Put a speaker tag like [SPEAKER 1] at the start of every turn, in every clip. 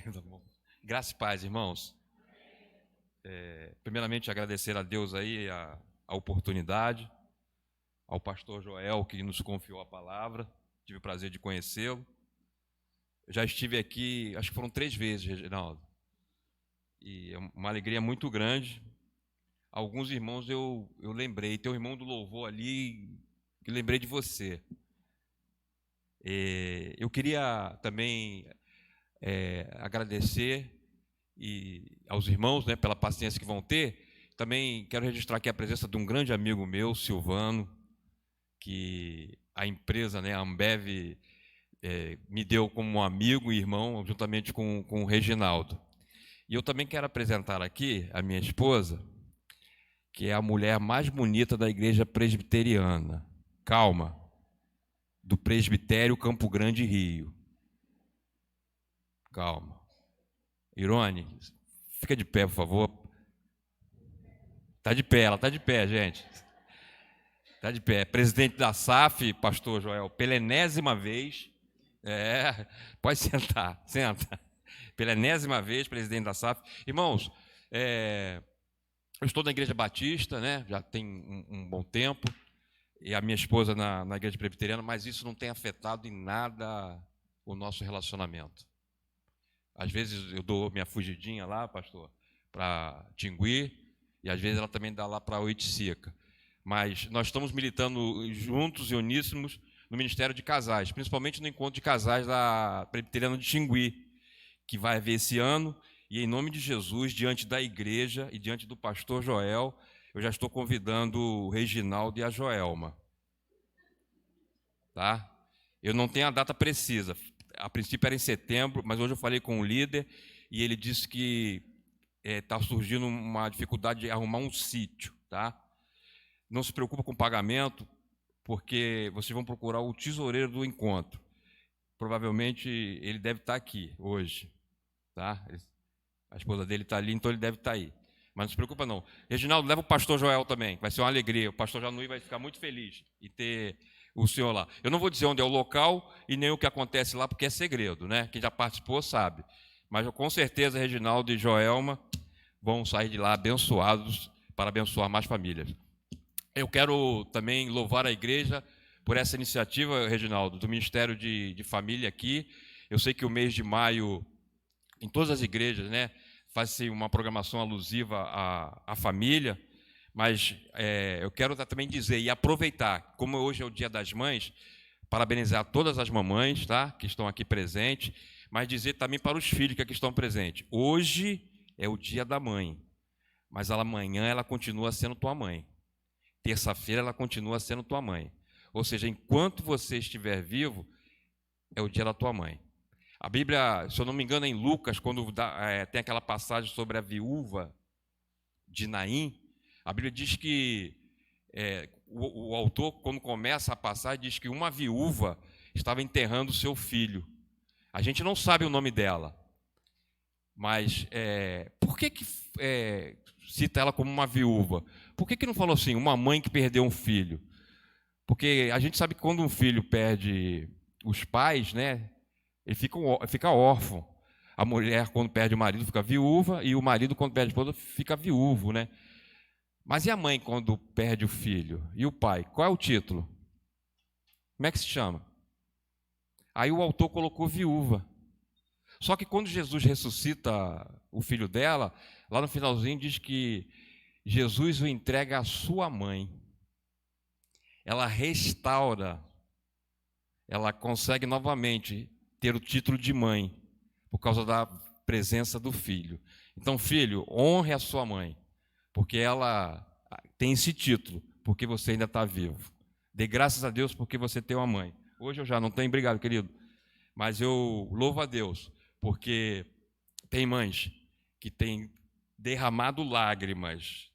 [SPEAKER 1] Tá bom. Graça e paz, irmãos. Primeiramente, agradecer a Deus aí a oportunidade, ao pastor Joel, que nos confiou a palavra. Tive o prazer de conhecê-lo. Eu já estive aqui, acho que foram 3 vezes, Reginaldo. E é uma alegria muito grande. Alguns irmãos eu lembrei. Tem um irmão do louvor ali, que lembrei de você. Eu queria também agradecer aos irmãos, né, pela paciência que vão ter. Também quero registrar aqui a presença de um grande amigo meu, Silvano, que a empresa, né, a Ambev, me deu como um amigo e irmão, juntamente com o Reginaldo. E eu também quero apresentar aqui a minha esposa, que é a mulher mais bonita da igreja presbiteriana. Calma, do presbitério Campo Grande, Rio. Calma. Irone, fica de pé, por favor. Está de pé, ela está de pé, gente. Está de pé. Presidente da SAF, pastor Joel, pela enésima vez. Pode sentar, senta. Pela enésima vez, presidente da SAF. Irmãos, eu estou na Igreja Batista, né? Já tem um bom tempo. E a minha esposa na Igreja Presbiteriana, mas isso não tem afetado em nada o nosso relacionamento. Às vezes eu dou minha fugidinha lá, pastor, para Tingui, e às vezes ela também dá lá para Oiticica. Mas nós estamos militando juntos e uníssimos no Ministério de Casais, principalmente no encontro de casais da Presbiteriana de Tingui, que vai haver esse ano, e em nome de Jesus, diante da igreja e diante do pastor Joel, eu já estou convidando o Reginaldo e a Joelma. Tá? Eu não tenho a data precisa, a princípio era em setembro, mas hoje eu falei com o líder e ele disse que está surgindo uma dificuldade de arrumar um sítio. Tá? Não se preocupa com o pagamento, porque vocês vão procurar o tesoureiro do encontro. Provavelmente ele deve estar aqui hoje. Tá? A esposa dele está ali, então ele deve estar aí. Mas não se preocupa não. Reginaldo, leva o pastor Joel também, vai ser uma alegria. O pastor Janui vai ficar muito feliz em ter o senhor lá. Eu não vou dizer onde é o local e nem o que acontece lá, porque é segredo, né? Quem já participou sabe. Mas com certeza Reginaldo e Joelma vão sair de lá abençoados para abençoar mais famílias. Eu quero também louvar a igreja por essa iniciativa, Reginaldo, do Ministério de Família aqui. Eu sei que o mês de maio, em todas as igrejas, né, faz-se uma programação alusiva à família, mas eu quero também dizer e aproveitar, como hoje é o Dia das Mães, parabenizar todas as mamães, tá, que estão aqui presentes, mas dizer também para os filhos que aqui estão presentes, hoje é o Dia da Mãe, mas amanhã ela continua sendo tua mãe, terça-feira ela continua sendo tua mãe, ou seja, enquanto você estiver vivo, é o dia da tua mãe. A Bíblia, se eu não me engano, é em Lucas, quando tem aquela passagem sobre a viúva de Naim, a Bíblia diz que o autor, quando começa a passagem, diz que uma viúva estava enterrando o seu filho. A gente não sabe o nome dela, mas por que cita ela como uma viúva? Por que não falou assim, uma mãe que perdeu um filho? Porque a gente sabe que quando um filho perde os pais, né, ele fica órfão. A mulher, quando perde o marido, fica viúva, e o marido, quando perde a esposa, fica viúvo, né? Mas e a mãe, quando perde o filho? E o pai? Qual é o título? Como é que se chama? Aí o autor colocou viúva. Só que quando Jesus ressuscita o filho dela, lá no finalzinho diz que Jesus o entrega à sua mãe. Ela restaura, ela consegue novamente ter o título de mãe, por causa da presença do filho. Então, filho, honre a sua mãe, porque ela tem esse título, porque você ainda está vivo. Dê graças a Deus porque você tem uma mãe. Hoje eu já não tenho, obrigado, querido. Mas eu louvo a Deus, porque tem mães que têm derramado lágrimas,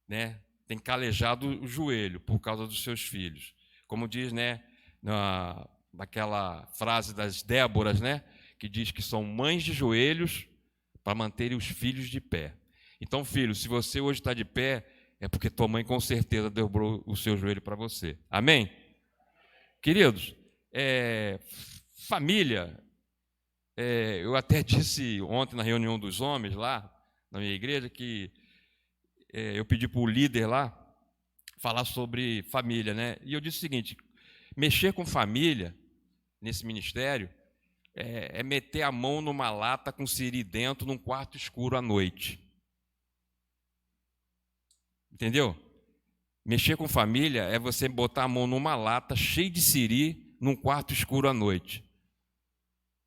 [SPEAKER 1] né? Tem calejado o joelho por causa dos seus filhos. Como diz, né, naquela frase das Déboras, né, que diz que são mães de joelhos para manterem os filhos de pé. Então, filho, se você hoje está de pé, é porque tua mãe com certeza dobrou o seu joelho para você. Amém? Queridos, família Eu até disse ontem na reunião dos homens lá, na minha igreja, que eu pedi para o líder lá falar sobre família, né? E eu disse o seguinte: mexer com família nesse ministério é meter a mão numa lata com siri dentro num quarto escuro à noite. Entendeu? Mexer com família é você botar a mão numa lata cheia de siri num quarto escuro à noite.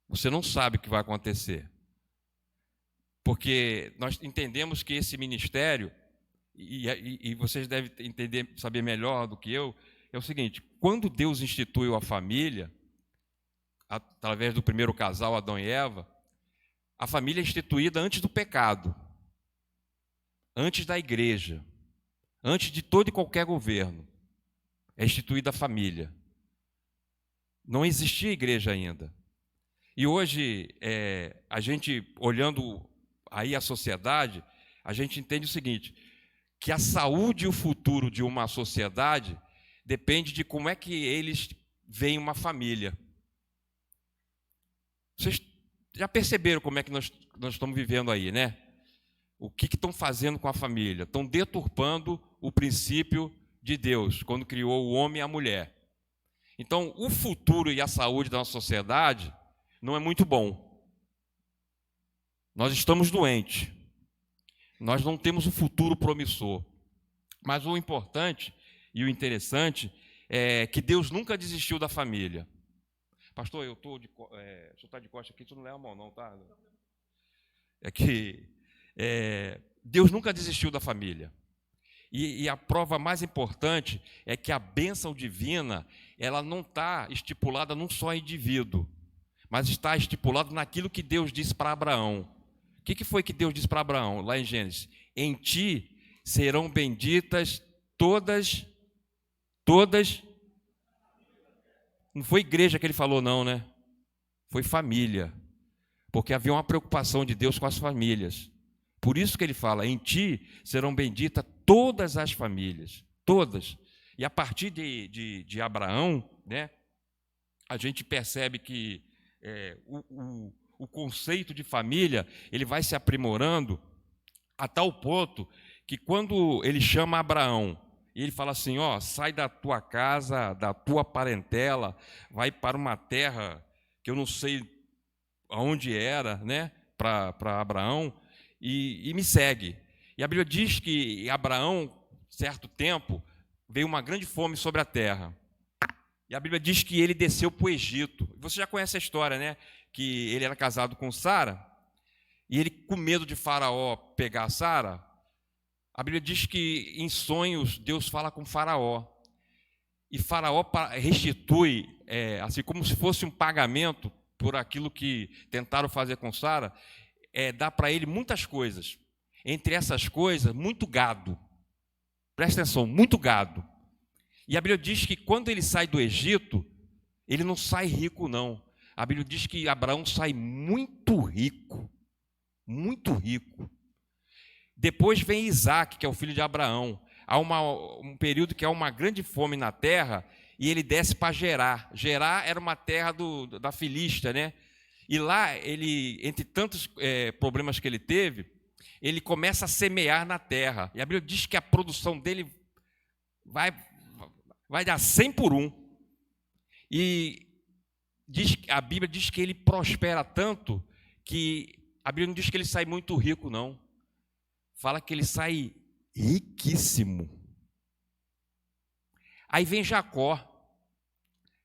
[SPEAKER 1] Você não sabe o que vai acontecer. Porque nós entendemos que esse ministério, e vocês devem entender, saber melhor do que eu, é o seguinte: quando Deus instituiu a família, através do primeiro casal, Adão e Eva, a família é instituída antes do pecado, antes da igreja, antes de todo e qualquer governo. É instituída a família. Não existia igreja ainda. E hoje, a gente, olhando aí a sociedade, a gente entende o seguinte: que a saúde e o futuro de uma sociedade depende de como é que eles veem uma família. Vocês já perceberam como é que nós estamos vivendo aí, né? O que estão fazendo com a família? Estão deturpando o princípio de Deus, quando criou o homem e a mulher. Então, o futuro e a saúde da nossa sociedade não é muito bom. Nós estamos doentes. Nós não temos um futuro promissor. Mas o importante e o interessante é que Deus nunca desistiu da família. Pastor, o senhor está de costas aqui, você não leva a mão não, tá? É que Deus nunca desistiu da família. E a prova mais importante é que a bênção divina, ela não está estipulada num só indivíduo, mas está estipulado naquilo que Deus disse para Abraão. O que foi que Deus disse para Abraão, lá em Gênesis? Em ti serão benditas todas. Não foi igreja que ele falou não, né? Foi família. Porque havia uma preocupação de Deus com as famílias. Por isso que ele fala: em ti serão benditas todas as famílias. Todas. E a partir de Abraão, né, a gente percebe que o conceito de família ele vai se aprimorando a tal ponto que quando ele chama Abraão, e ele fala assim: ó, sai da tua casa, da tua parentela, vai para uma terra que eu não sei aonde era, né, para Abraão, e me segue. E a Bíblia diz que Abraão, certo tempo, veio uma grande fome sobre a terra. E a Bíblia diz que ele desceu para o Egito. Você já conhece a história, né? Que ele era casado com Sara, e ele, com medo de Faraó pegar Sara, a Bíblia diz que em sonhos Deus fala com Faraó. E Faraó restitui, assim como se fosse um pagamento por aquilo que tentaram fazer com Sara, dá para ele muitas coisas. Entre essas coisas, muito gado. Presta atenção, muito gado. E a Bíblia diz que quando ele sai do Egito, ele não sai rico, não. A Bíblia diz que Abraão sai muito rico. Muito rico. Depois vem Isaac, que é o filho de Abraão. Há um período que há uma grande fome na terra, e ele desce para Gerar. Gerar era uma terra da Filístia, né? E lá, ele, entre tantos problemas que ele teve, ele começa a semear na terra. E a Bíblia diz que a produção dele vai dar 100 por 1. E a Bíblia diz que ele prospera tanto que a Bíblia não diz que ele sai muito rico, não. Fala que ele sai riquíssimo. Aí vem Jacó.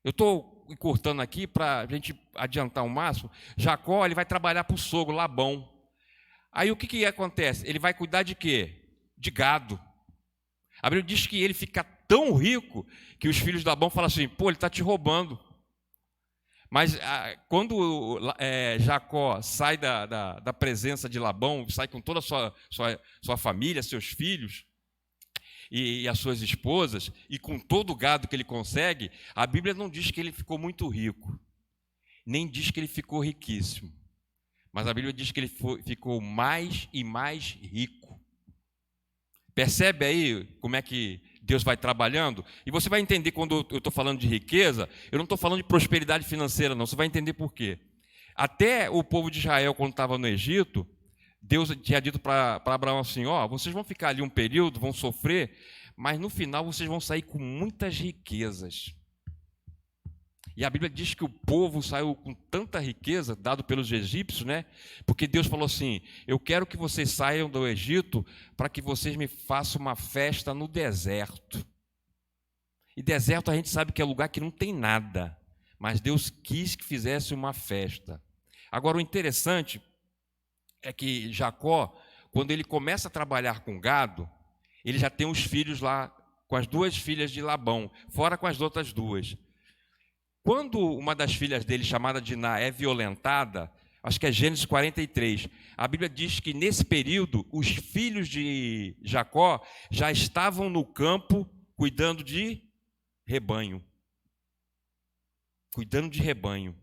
[SPEAKER 1] Eu estou encurtando aqui para a gente adiantar o máximo. Jacó, ele vai trabalhar para o sogro, Labão. Aí o que acontece? Ele vai cuidar de quê? De gado. A Bíblia diz que ele fica tão rico que os filhos de Labão falam assim: pô, ele está te roubando. Mas quando Jacó sai da presença de Labão, sai com toda a sua família, seus filhos e as suas esposas, e com todo o gado que ele consegue, a Bíblia não diz que ele ficou muito rico, nem diz que ele ficou riquíssimo. Mas a Bíblia diz que ele ficou mais e mais rico. Percebe aí como é que Deus vai trabalhando? E você vai entender quando eu estou falando de riqueza, eu não estou falando de prosperidade financeira, não. Você vai entender por quê. Até o povo de Israel, quando estava no Egito, Deus tinha dito para Abraão assim: ó, vocês vão ficar ali um período, vão sofrer, mas no final vocês vão sair com muitas riquezas. E a Bíblia diz que o povo saiu com tanta riqueza, dado pelos egípcios, né? Porque Deus falou assim: eu quero que vocês saiam do Egito para que vocês me façam uma festa no deserto. E deserto a gente sabe que é lugar que não tem nada, mas Deus quis que fizesse uma festa. Agora, o interessante é que Jacó, quando ele começa a trabalhar com gado, ele já tem os filhos lá, com as duas filhas de Labão, fora com as outras duas. Quando uma das filhas dele, chamada Diná, é violentada, acho que é Gênesis 43, a Bíblia diz que nesse período os filhos de Jacó já estavam no campo cuidando de rebanho. Cuidando de rebanho.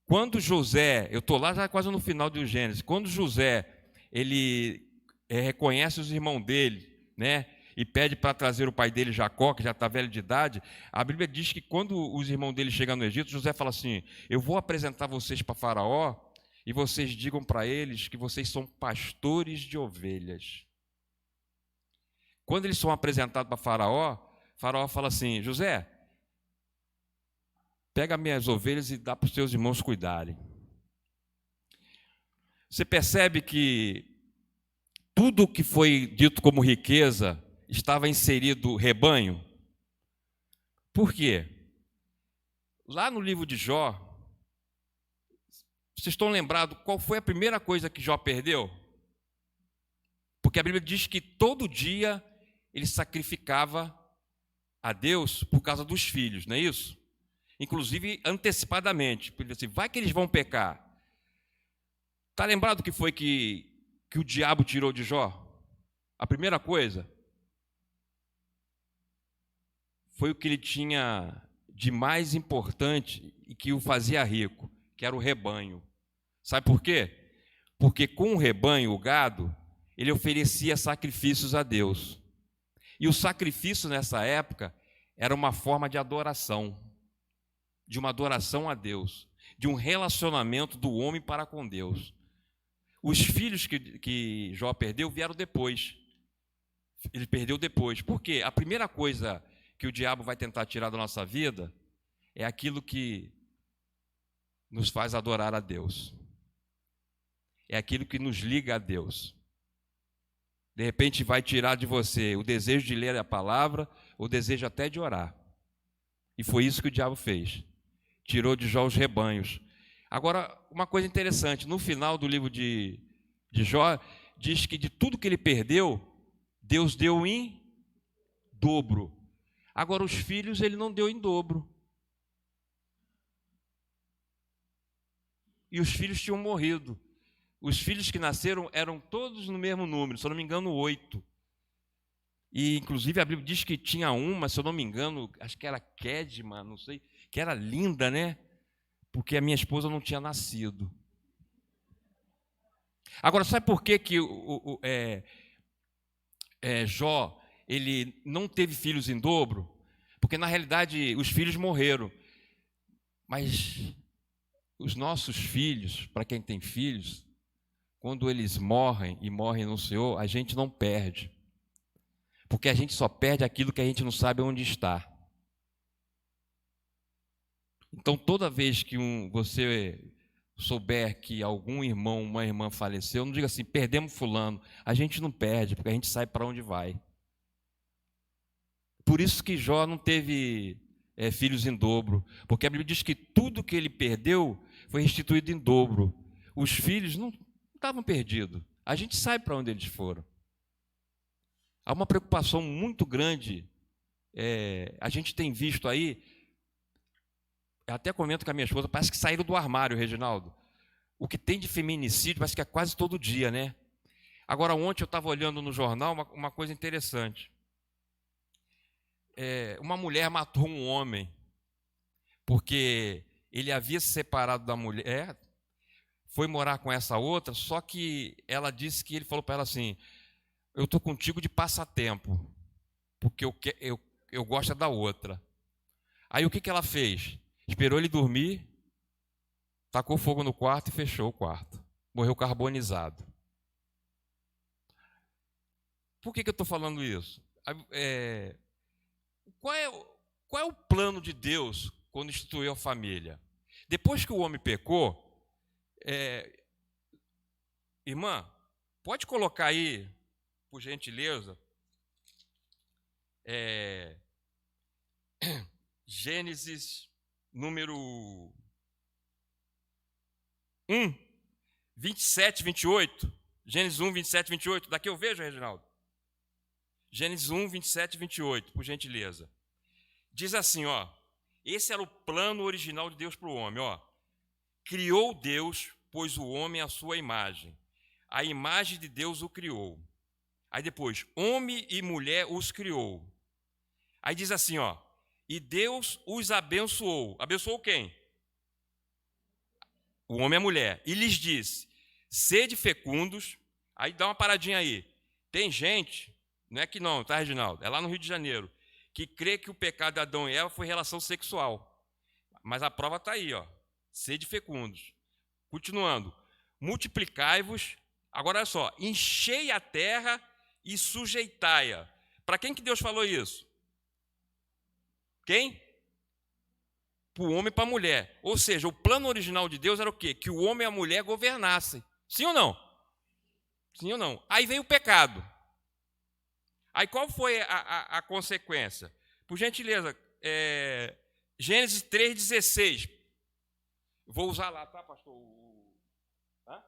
[SPEAKER 1] Quando José, eu estou lá já quase no final do Gênesis, quando José, ele reconhece os irmãos dele, né? E pede para trazer o pai dele, Jacó, que já está velho de idade, a Bíblia diz que quando os irmãos dele chegam no Egito, José fala assim: eu vou apresentar vocês para Faraó, e vocês digam para eles que vocês são pastores de ovelhas. Quando eles são apresentados para Faraó, Faraó fala assim: José, pega minhas ovelhas e dá para os seus irmãos cuidarem. Você percebe que tudo que foi dito como riqueza estava inserido rebanho? Por quê? Lá no livro de Jó, vocês estão lembrados qual foi a primeira coisa que Jó perdeu? Porque a Bíblia diz que todo dia ele sacrificava a Deus por causa dos filhos, não é isso? Inclusive antecipadamente, porque assim, vai que eles vão pecar. Está lembrado o que foi que o diabo tirou de Jó? A primeira coisa foi o que ele tinha de mais importante e que o fazia rico, que era o rebanho. Sabe por quê? Porque com o rebanho, o gado, ele oferecia sacrifícios a Deus. E o sacrifício nessa época era uma forma de adoração, de uma adoração a Deus, de um relacionamento do homem para com Deus. Os filhos que Jó perdeu vieram depois. Ele perdeu depois. Por quê? A primeira coisa que o diabo vai tentar tirar da nossa vida é aquilo que nos faz adorar a Deus. É aquilo que nos liga a Deus. De repente vai tirar de você o desejo de ler a palavra, o desejo até de orar. E foi isso que o diabo fez. Tirou de Jó os rebanhos. Agora, uma coisa interessante, no final do livro de Jó, diz que de tudo que ele perdeu, Deus deu em dobro. Agora, os filhos ele não deu em dobro. E os filhos tinham morrido. Os filhos que nasceram eram todos no mesmo número, se eu não me engano, 8. E, inclusive, a Bíblia diz que tinha uma, se eu não me engano, acho que era Kedma, não sei, que era linda, né? Porque a minha esposa não tinha nascido. Agora, sabe por que Jó ele não teve filhos em dobro? Porque, na realidade, os filhos morreram. Mas os nossos filhos, para quem tem filhos, quando eles morrem e morrem no Senhor, a gente não perde. Porque a gente só perde aquilo que a gente não sabe onde está. Então, toda vez que você souber que algum irmão, uma irmã faleceu, não diga assim, perdemos fulano. A gente não perde, porque a gente sabe para onde vai. Por isso que Jó não teve filhos em dobro, porque a Bíblia diz que tudo que ele perdeu foi restituído em dobro. Os filhos não estavam perdidos. A gente sabe para onde eles foram. Há uma preocupação muito grande. A gente tem visto aí, eu até comento com a minha esposa, parece que saíram do armário, Reginaldo. O que tem de feminicídio parece que é quase todo dia, né? Agora, ontem eu estava olhando no jornal uma coisa interessante. Uma mulher matou um homem porque ele havia se separado da mulher, foi morar com essa outra, só que ela disse que ele falou para ela assim: eu estou contigo de passatempo, porque eu gosto da outra. Aí o que ela fez? Esperou ele dormir, tacou fogo no quarto e fechou o quarto. Morreu carbonizado. Por que eu estou falando isso? Qual é o plano de Deus quando instituiu a família? Depois que o homem pecou, irmã, pode colocar aí, por gentileza, Gênesis número 1, 27, 28. Gênesis 1, 27, 28. Daqui eu vejo, Reginaldo. Gênesis 1, 27 e 28, por gentileza. Diz assim, ó. Esse era o plano original de Deus para o homem, ó. Criou Deus, pois o homem à sua imagem. A imagem de Deus o criou. Aí depois, homem e mulher os criou. Aí diz assim, ó. E Deus os abençoou. Abençoou quem? O homem e a mulher. E lhes disse, sede fecundos. Aí dá uma paradinha aí. Tem gente, não é que não, tá, Reginaldo? É lá no Rio de Janeiro, que crê que o pecado de Adão e Eva foi relação sexual. Mas a prova está aí, ó. Sede fecundos. Continuando. Multiplicai-vos. Agora olha só. Enchei a terra e sujeitai-a. Para quem que Deus falou isso? Quem? Para o homem e para a mulher. Ou seja, o plano original de Deus era o quê? Que o homem e a mulher governassem. Sim ou não? Sim ou não? Aí veio o pecado. Aí qual foi a consequência? Por gentileza, Gênesis 3,16. Vou usar lá, tá, pastor? Hã?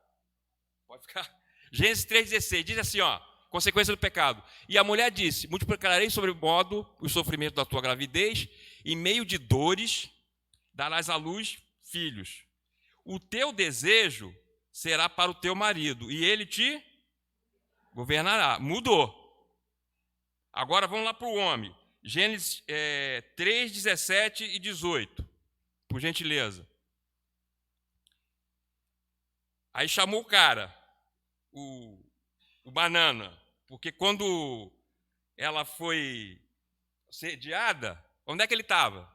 [SPEAKER 1] Pode ficar. Gênesis 3,16 diz assim, ó, consequência do pecado. E a mulher disse, multiplicarei sobre modo o sofrimento da tua gravidez, em meio de dores darás à luz filhos. O teu desejo será para o teu marido, e ele te governará. Mudou. Agora vamos lá para o homem. Gênesis 3, 17 e 18. Por gentileza. Aí chamou o cara, o banana, porque quando ela foi sediada, onde é que ele estava?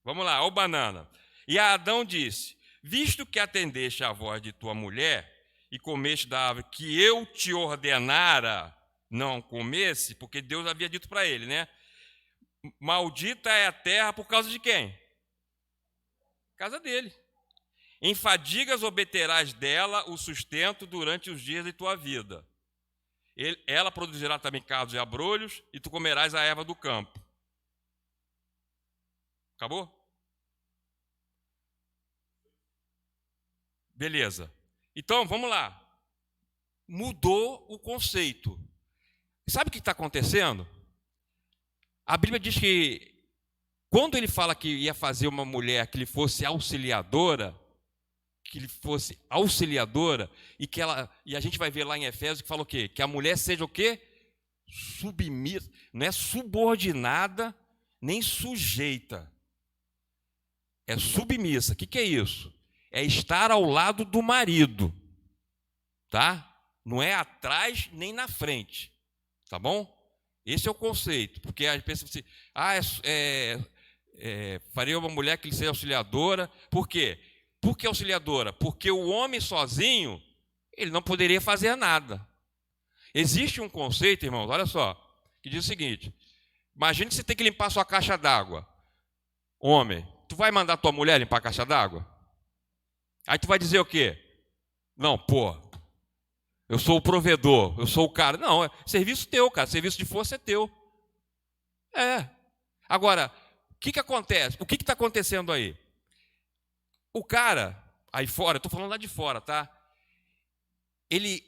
[SPEAKER 1] Vamos lá, o banana. E Adão disse, visto que atendeste à voz de tua mulher e comeste da árvore que eu te ordenara não comesse, porque Deus havia dito para ele, né? Maldita é a terra por causa de quem? Por causa dele. Em fadigas obterás dela o sustento durante os dias de tua vida. Ela produzirá também cardos e abrolhos, e tu comerás a erva do campo. Acabou? Beleza. Então, vamos lá. Mudou o conceito. Sabe o que está acontecendo? A Bíblia diz que, quando ele fala que ia fazer uma mulher que lhe fosse auxiliadora, e a gente vai ver lá em Efésios que fala o quê? Que a mulher seja o quê? Submissa, não é subordinada, nem sujeita. É submissa. O que é isso? É estar ao lado do marido, tá? Não é atrás nem na frente, tá bom? Esse é o conceito, porque a gente pensa assim, faria uma mulher que lhe seja auxiliadora. Por quê? Por que auxiliadora? Porque o homem sozinho, ele não poderia fazer nada. Existe um conceito, irmãos, olha só, que diz o seguinte, imagine que você tem que limpar sua caixa d'água. Homem, tu vai mandar tua mulher limpar a caixa d'água? Aí tu vai dizer o quê? Não, pô, eu sou o provedor, eu sou o cara. Não, é serviço teu, cara, serviço de força é teu. Agora, o que acontece? O que está acontecendo aí? O cara, aí fora, eu estou falando lá de fora, tá? Ele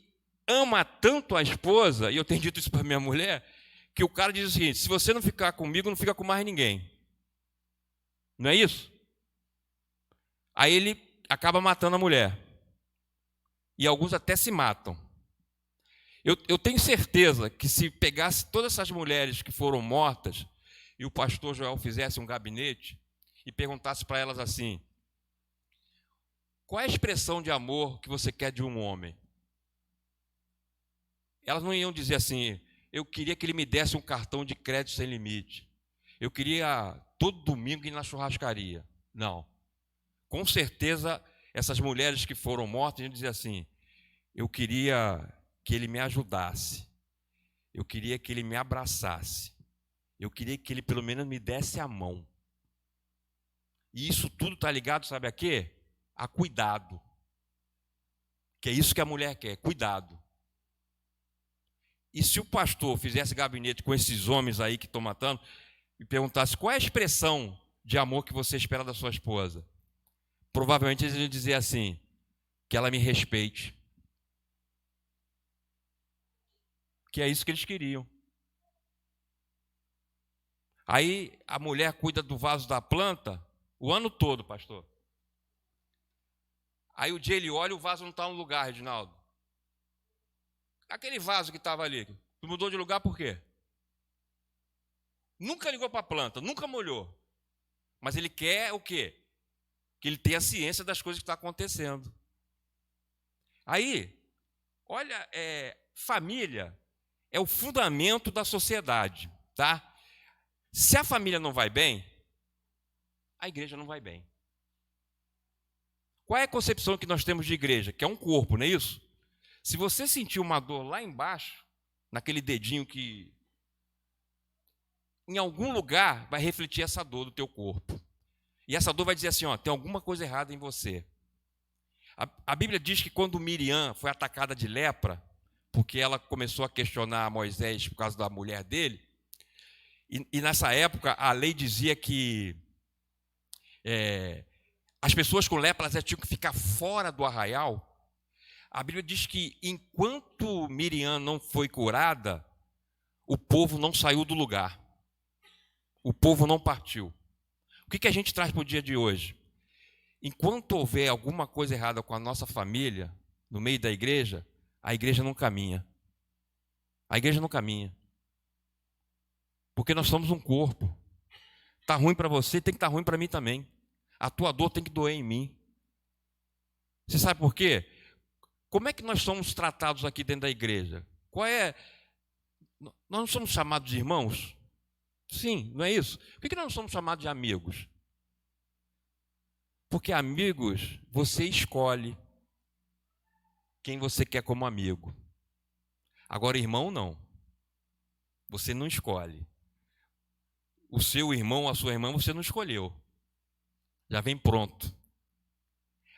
[SPEAKER 1] ama tanto a esposa, e eu tenho dito isso para minha mulher, que o cara diz o seguinte, se você não ficar comigo, não fica com mais ninguém. Não é isso? Aí ele acaba matando a mulher. E alguns até se matam. Eu tenho certeza que se pegasse todas essas mulheres que foram mortas e o pastor Joel fizesse um gabinete e perguntasse para elas assim, qual é a expressão de amor que você quer de um homem? Elas não iam dizer assim, eu queria que ele me desse um cartão de crédito sem limite. Eu queria todo domingo ir na churrascaria. Não. Com certeza, essas mulheres que foram mortas, iam dizer assim: eu queria que ele me ajudasse, eu queria que ele me abraçasse, eu queria que ele pelo menos me desse a mão. E isso tudo está ligado, sabe a quê? A cuidado. Que é isso que a mulher quer, cuidado. E se o pastor fizesse gabinete com esses homens aí que estão matando, e perguntasse qual é a expressão de amor que você espera da sua esposa, provavelmente eles iam dizer assim: que ela me respeite. Que é isso que eles queriam. Aí a mulher cuida do vaso da planta o ano todo, pastor. Aí o dia ele olha e o vaso não está no lugar, Reginaldo. Aquele vaso que estava ali, tu mudou de lugar por quê? Nunca ligou para a planta, nunca molhou. Mas ele quer o quê? Que ele tenha ciência das coisas que estão acontecendo. Aí, olha, família é o fundamento da sociedade, tá? Se a família não vai bem, a igreja não vai bem. Qual é a concepção que nós temos de igreja? Que é um corpo, não é isso? Se você sentir uma dor lá embaixo, naquele dedinho que em algum lugar vai refletir essa dor do teu corpo. E essa dor vai dizer assim, ó, tem alguma coisa errada em você. A Bíblia diz que quando Miriam foi atacada de lepra, porque ela começou a questionar Moisés por causa da mulher dele, e nessa época a lei dizia que as pessoas com lepra elas tinham que ficar fora do arraial. A Bíblia diz que enquanto Miriam não foi curada, o povo não saiu do lugar. O povo não partiu. O que a gente traz para o dia de hoje? Enquanto houver alguma coisa errada com a nossa família, no meio da igreja, a igreja não caminha. A igreja não caminha. Porque nós somos um corpo. Está ruim para você, tem que estar ruim para mim também. A tua dor tem que doer em mim. Você sabe por quê? Como é que nós somos tratados aqui dentro da igreja? Nós não somos chamados de irmãos? Sim, não é isso? Por que nós não somos chamados de amigos? Porque amigos, você escolhe quem você quer como amigo. Agora, irmão, não. Você não escolhe. O seu irmão ou a sua irmã, você não escolheu. Já vem pronto.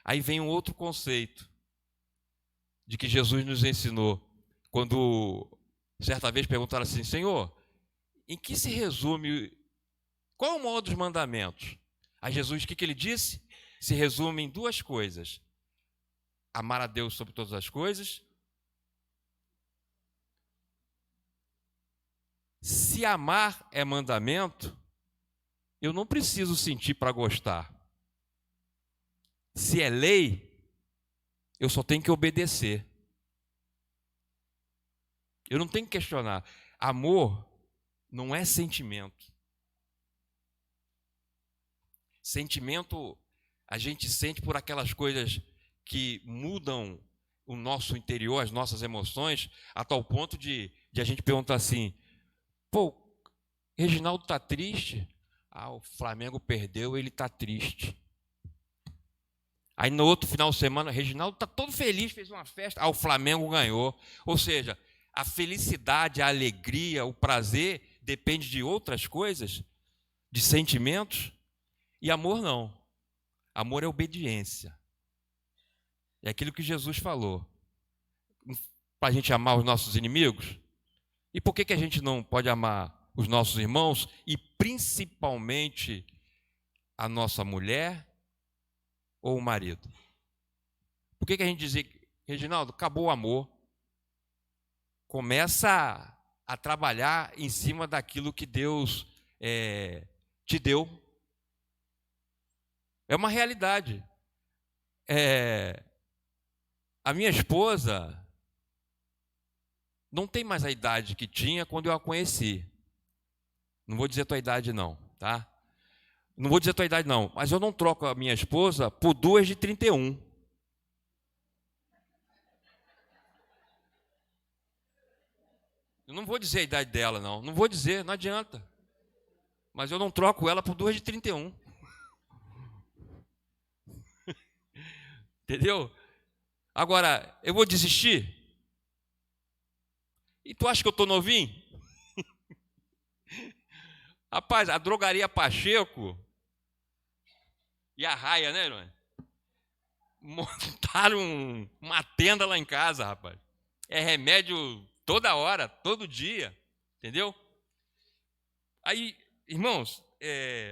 [SPEAKER 1] Aí vem um outro conceito de que Jesus nos ensinou. Quando, certa vez, perguntaram assim, Senhor, em que se resume, qual é o maior dos mandamentos? Aí Jesus, o que ele disse? Se resume em duas coisas. Amar a Deus sobre todas as coisas. Se amar é mandamento, eu não preciso sentir para gostar. Se é lei, eu só tenho que obedecer. Eu não tenho que questionar. Amor não é sentimento. Sentimento a gente sente por aquelas coisas que mudam o nosso interior, as nossas emoções, a tal ponto de a gente perguntar assim, pô, Reginaldo está triste? Ah, o Flamengo perdeu, ele está triste. Aí no outro final de semana, Reginaldo está todo feliz, fez uma festa, ah, o Flamengo ganhou. Ou seja, a felicidade, a alegria, o prazer depende de outras coisas, de sentimentos, e amor não. Amor é obediência. É aquilo que Jesus falou. Para a gente amar os nossos inimigos. E por que a gente não pode amar os nossos irmãos e principalmente a nossa mulher ou o marido? Por que a gente diz, Reginaldo, acabou o amor? Começa a trabalhar em cima daquilo que Deus te deu. É uma realidade. A minha esposa não tem mais a idade que tinha quando eu a conheci. Não vou dizer a tua idade não, tá? Não vou dizer a tua idade não, mas eu não troco a minha esposa por duas de 31. Eu não vou dizer a idade dela não, não vou dizer, não adianta. Mas eu não troco ela por duas de 31. Entendeu? Agora, eu vou desistir? E tu acha que eu estou novinho? Rapaz, a drogaria Pacheco e a Raia, né, irmão? Montaram uma tenda lá em casa, rapaz. É remédio toda hora, todo dia, entendeu? Aí, irmãos,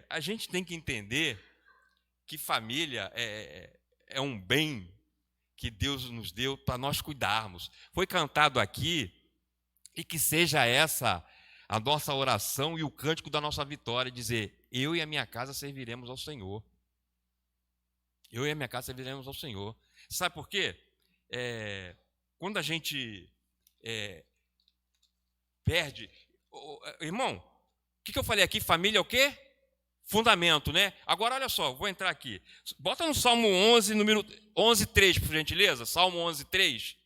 [SPEAKER 1] a gente tem que entender que família é um bem que Deus nos deu para nós cuidarmos. Foi cantado aqui, e que seja essa a nossa oração e o cântico da nossa vitória, dizer: eu e a minha casa serviremos ao Senhor. Eu e a minha casa serviremos ao Senhor. Sabe por quê? Quando a gente perde... Irmão, o que eu falei aqui? Família é o quê? Fundamento, né? Agora, olha só, vou entrar aqui. Bota no Salmo 11, número 11:3, por gentileza. Salmo 11:3.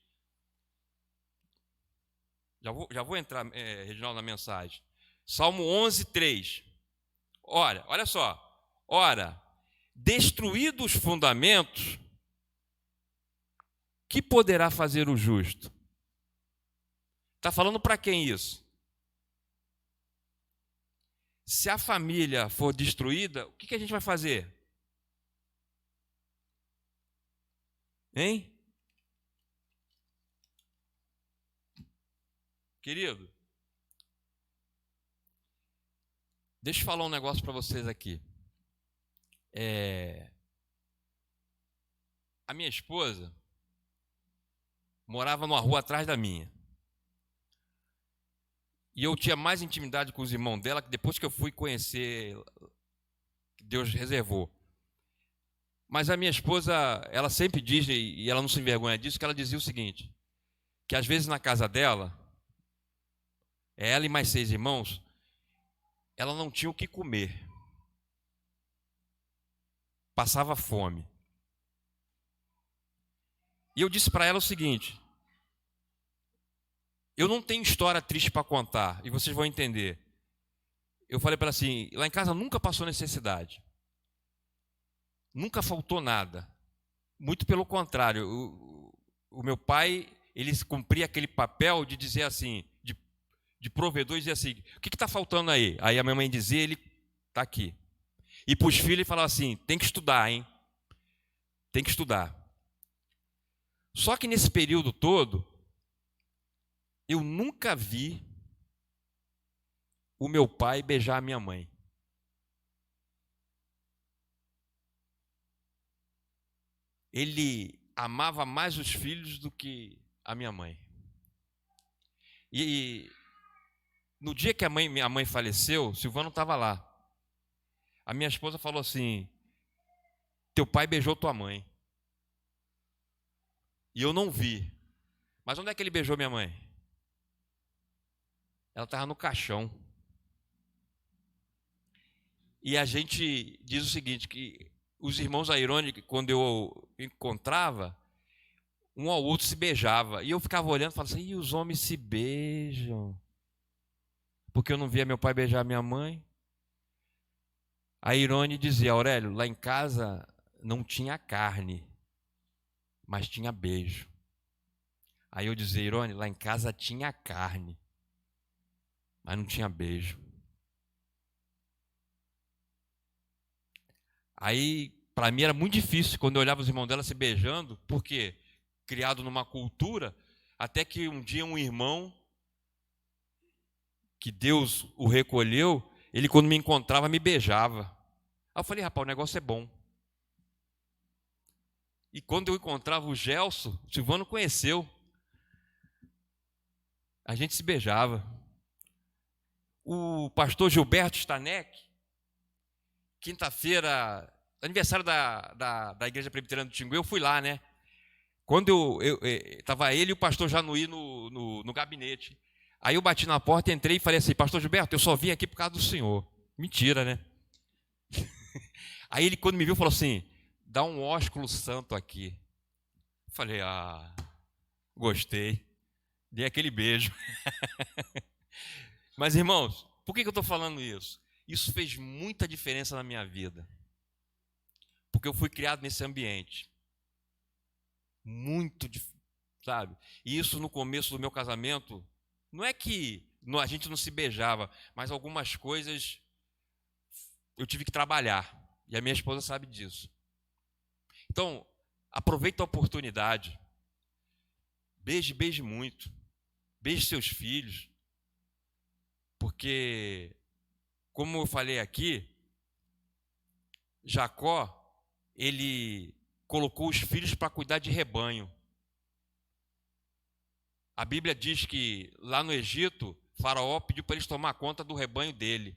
[SPEAKER 1] Já vou entrar, Reginaldo, na mensagem. Salmo 11:3. Olha só. Ora, destruídos os fundamentos, que poderá fazer o justo? Está falando para quem isso? Se a família for destruída, o que a gente vai fazer? Hein? Querido, deixa eu falar um negócio para vocês aqui. A minha esposa morava numa rua atrás da minha. E eu tinha mais intimidade com os irmãos dela que depois que eu fui conhecer, que Deus reservou. Mas a minha esposa, ela sempre diz, e ela não se envergonha disso, que ela dizia o seguinte, que às vezes na casa dela, ela e mais 6 irmãos, ela não tinha o que comer. Passava fome. E eu disse para ela o seguinte: eu não tenho história triste para contar, e vocês vão entender. Eu falei para ela assim: lá em casa nunca passou necessidade. Nunca faltou nada. Muito pelo contrário. O meu pai, ele cumpria aquele papel de dizer assim, de provedor, e dizer assim: o que está faltando aí? Aí a minha mãe dizia: ele está aqui. E para os filhos ele falava assim: tem que estudar, hein? Tem que estudar. Só que nesse período todo, eu nunca vi o meu pai beijar a minha mãe. Ele amava mais os filhos do que a minha mãe. E no dia que minha mãe faleceu, Silvano estava lá. A minha esposa falou assim: teu pai beijou tua mãe. E eu não vi. Mas onde é que ele beijou minha mãe? Ela estava no caixão. E a gente diz o seguinte, que os irmãos Airone, quando eu encontrava, um ao outro se beijava. E eu ficava olhando e falava assim: e os homens se beijam? Porque eu não via meu pai beijar minha mãe. A Airone dizia: Aurélio, lá em casa não tinha carne, mas tinha beijo. Aí eu dizia: Airone, lá em casa tinha carne, mas não tinha beijo. Aí, para mim, era muito difícil quando eu olhava os irmãos dela se beijando, porque criado numa cultura, até que um dia um irmão, que Deus o recolheu, ele quando me encontrava me beijava. Aí eu falei: rapaz, o negócio é bom. E quando eu encontrava o Gelson, o Silvano conheceu, a gente se beijava. O pastor Gilberto Stanek, quinta-feira, aniversário da Igreja Presbiteriana do Tinguê, eu fui lá, né? Quando estava ele e o pastor Januí no gabinete. Aí eu bati na porta, entrei e falei assim: pastor Gilberto, eu só vim aqui por causa do senhor. Mentira, né? Aí ele, quando me viu, falou assim: dá um ósculo santo aqui. Eu falei: gostei. Dei aquele beijo. Mas, irmãos, por que eu estou falando isso? Isso fez muita diferença na minha vida. Porque eu fui criado nesse ambiente. muito, sabe? E isso no começo do meu casamento, não é que a gente não se beijava, mas algumas coisas eu tive que trabalhar. E a minha esposa sabe disso. Então, aproveita a oportunidade. Beije muito. Beije seus filhos. Porque, como eu falei aqui, Jacó, ele colocou os filhos para cuidar de rebanho. A Bíblia diz que lá no Egito, Faraó pediu para eles tomar conta do rebanho dele.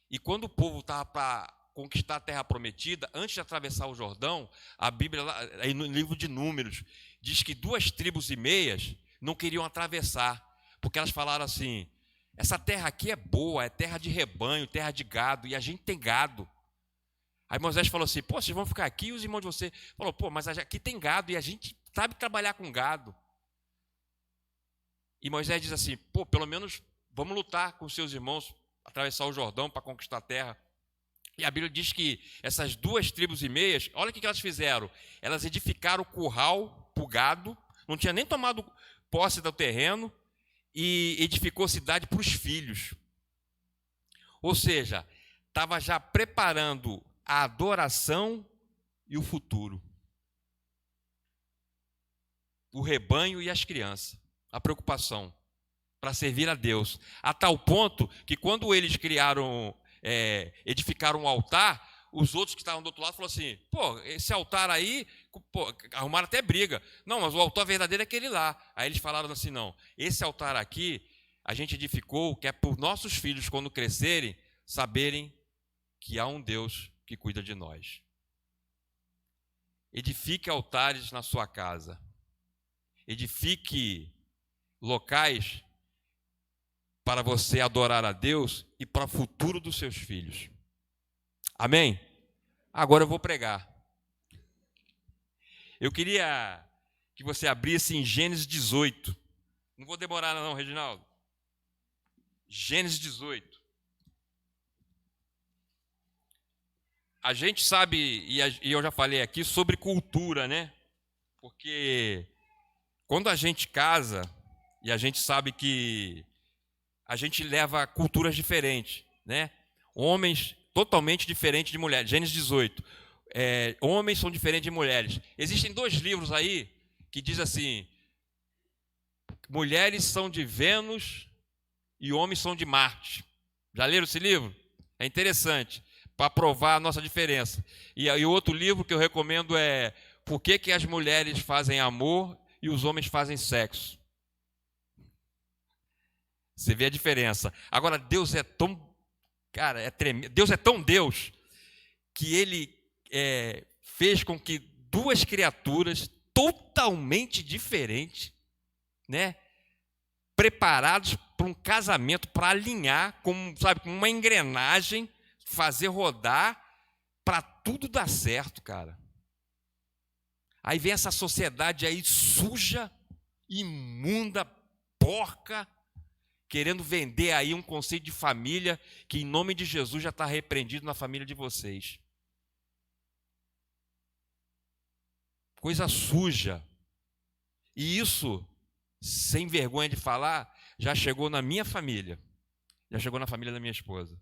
[SPEAKER 1] E quando o povo estava para conquistar a terra prometida, antes de atravessar o Jordão, a Bíblia, aí no livro de Números, diz que 2,5 tribos não queriam atravessar, porque elas falaram assim: essa terra aqui é boa, é terra de rebanho, terra de gado, e a gente tem gado. Aí Moisés falou assim: pô, vocês vão ficar aqui, e os irmãos de você falou: pô, mas aqui tem gado, e a gente sabe trabalhar com gado. E Moisés diz assim: pô, pelo menos vamos lutar com seus irmãos, atravessar o Jordão para conquistar a terra. E a Bíblia diz que essas 2,5 tribos, olha o que elas fizeram. Elas edificaram o curral para o gado, não tinha nem tomado posse do terreno, e edificou cidade para os filhos. Ou seja, estava já preparando a adoração e o futuro. O rebanho e as crianças. A preocupação para servir a Deus. A tal ponto que quando eles edificaram um altar, os outros que estavam do outro lado falaram assim: pô, esse altar aí, pô, arrumaram até briga. Não, mas o altar verdadeiro é aquele lá. Aí eles falaram assim: não, esse altar aqui a gente edificou, que é para os nossos filhos, quando crescerem, saberem que há um Deus que cuida de nós. Edifique altares na sua casa. Edifique locais para você adorar a Deus e para o futuro dos seus filhos. Amém? Agora eu vou pregar. Eu queria que você abrisse em Gênesis 18. Não vou demorar não, Reginaldo. Gênesis 18. A gente sabe, e eu já falei aqui, sobre cultura, né? Porque quando a gente casa, e a gente sabe que a gente leva culturas diferentes, né? Homens totalmente diferentes de mulheres. Gênesis 18. Homens são diferentes de mulheres. Existem 2 livros aí que diz assim: mulheres são de Vênus e homens são de Marte. Já leram esse livro? É interessante, para provar a nossa diferença. E o outro livro que eu recomendo é Por que as mulheres fazem amor e os homens fazem sexo. Você vê a diferença. Agora, Deus é tão, cara, é tremendo. Deus é tão Deus que Ele fez com que 2 criaturas totalmente diferentes, né, preparados para um casamento, para alinhar, como uma engrenagem, fazer rodar, para tudo dar certo, cara. Aí vem essa sociedade aí suja, imunda, porca, querendo vender aí um conceito de família que, em nome de Jesus, já está repreendido na família de vocês. Coisa suja. E isso, sem vergonha de falar, já chegou na minha família. Já chegou na família da minha esposa.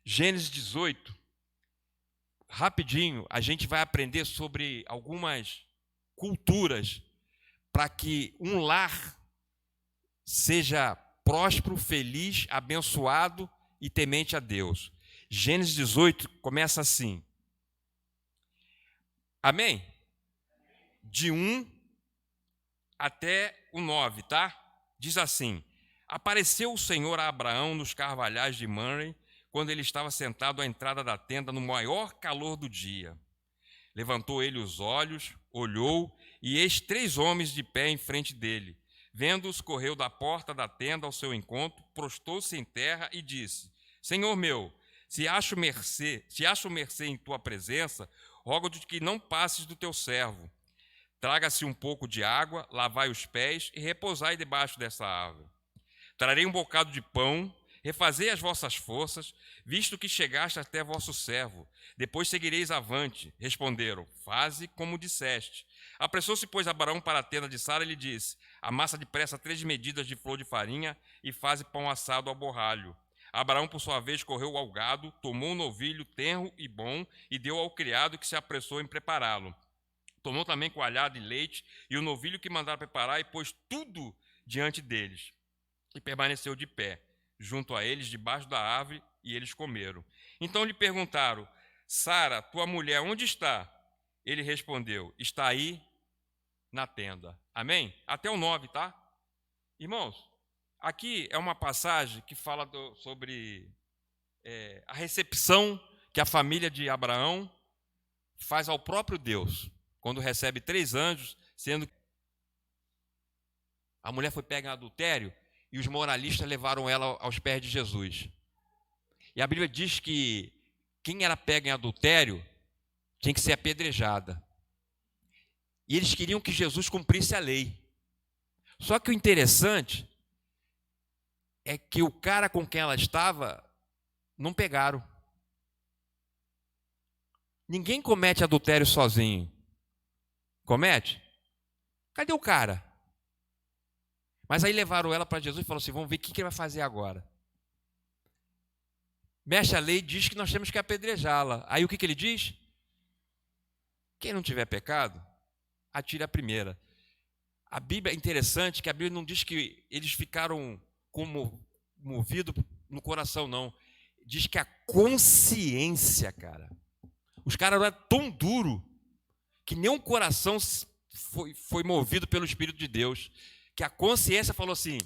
[SPEAKER 1] Gênesis 18. Rapidinho, a gente vai aprender sobre algumas culturas para que um lar seja próspero, feliz, abençoado e temente a Deus. Gênesis 18 começa assim. Amém? De 1 até o 9, tá? Diz assim: apareceu o Senhor a Abraão nos carvalhais de Mamre, quando ele estava sentado à entrada da tenda no maior calor do dia. Levantou ele os olhos, olhou, e eis 3 homens de pé em frente dele. Vendo-os, correu da porta da tenda ao seu encontro, prostou-se em terra e disse: Senhor meu, se acho mercê em tua presença, rogo-te que não passes do teu servo. Traga-se um pouco de água, lavai os pés e repousai debaixo dessa árvore. Trarei um bocado de pão, refazei as vossas forças, visto que chegaste até vosso servo. Depois seguireis avante. Responderam: faze como disseste. Apressou-se, pois, Abraão para a tenda de Sara e lhe disse: amassa depressa 3 medidas de flor de farinha e faze pão assado ao borralho. Abraão, por sua vez, correu ao gado, tomou um novilho tenro e bom e deu ao criado, que se apressou em prepará-lo. Tomou também coalhada e leite e o novilho que mandara preparar e pôs tudo diante deles. E permaneceu de pé, junto a eles, debaixo da árvore, e eles comeram. Então lhe perguntaram: Sara, tua mulher, onde está? Ele respondeu: está aí na tenda. Amém? Até o 9, tá? Irmãos, aqui é uma passagem que fala sobre a recepção que a família de Abraão faz ao próprio Deus, quando recebe 3 anjos, sendo que a mulher foi pega em adultério e os moralistas levaram ela aos pés de Jesus. E a Bíblia diz que quem era pega em adultério tinha que ser apedrejada. E eles queriam que Jesus cumprisse a lei. Só que o interessante é que o cara com quem ela estava não pegaram. Ninguém comete adultério sozinho. Comete? Cadê o cara? Mas aí levaram ela para Jesus e falaram assim: vamos ver o que ele vai fazer agora. Mexe a lei, diz que nós temos que apedrejá-la. Aí o que ele diz? Quem não tiver pecado, atire a primeira. A Bíblia é interessante que a Bíblia não diz que eles ficaram movidos no coração, não. Diz que a consciência, cara. Os caras eram tão duros que nem o coração foi movido pelo Espírito de Deus. Que a consciência falou assim: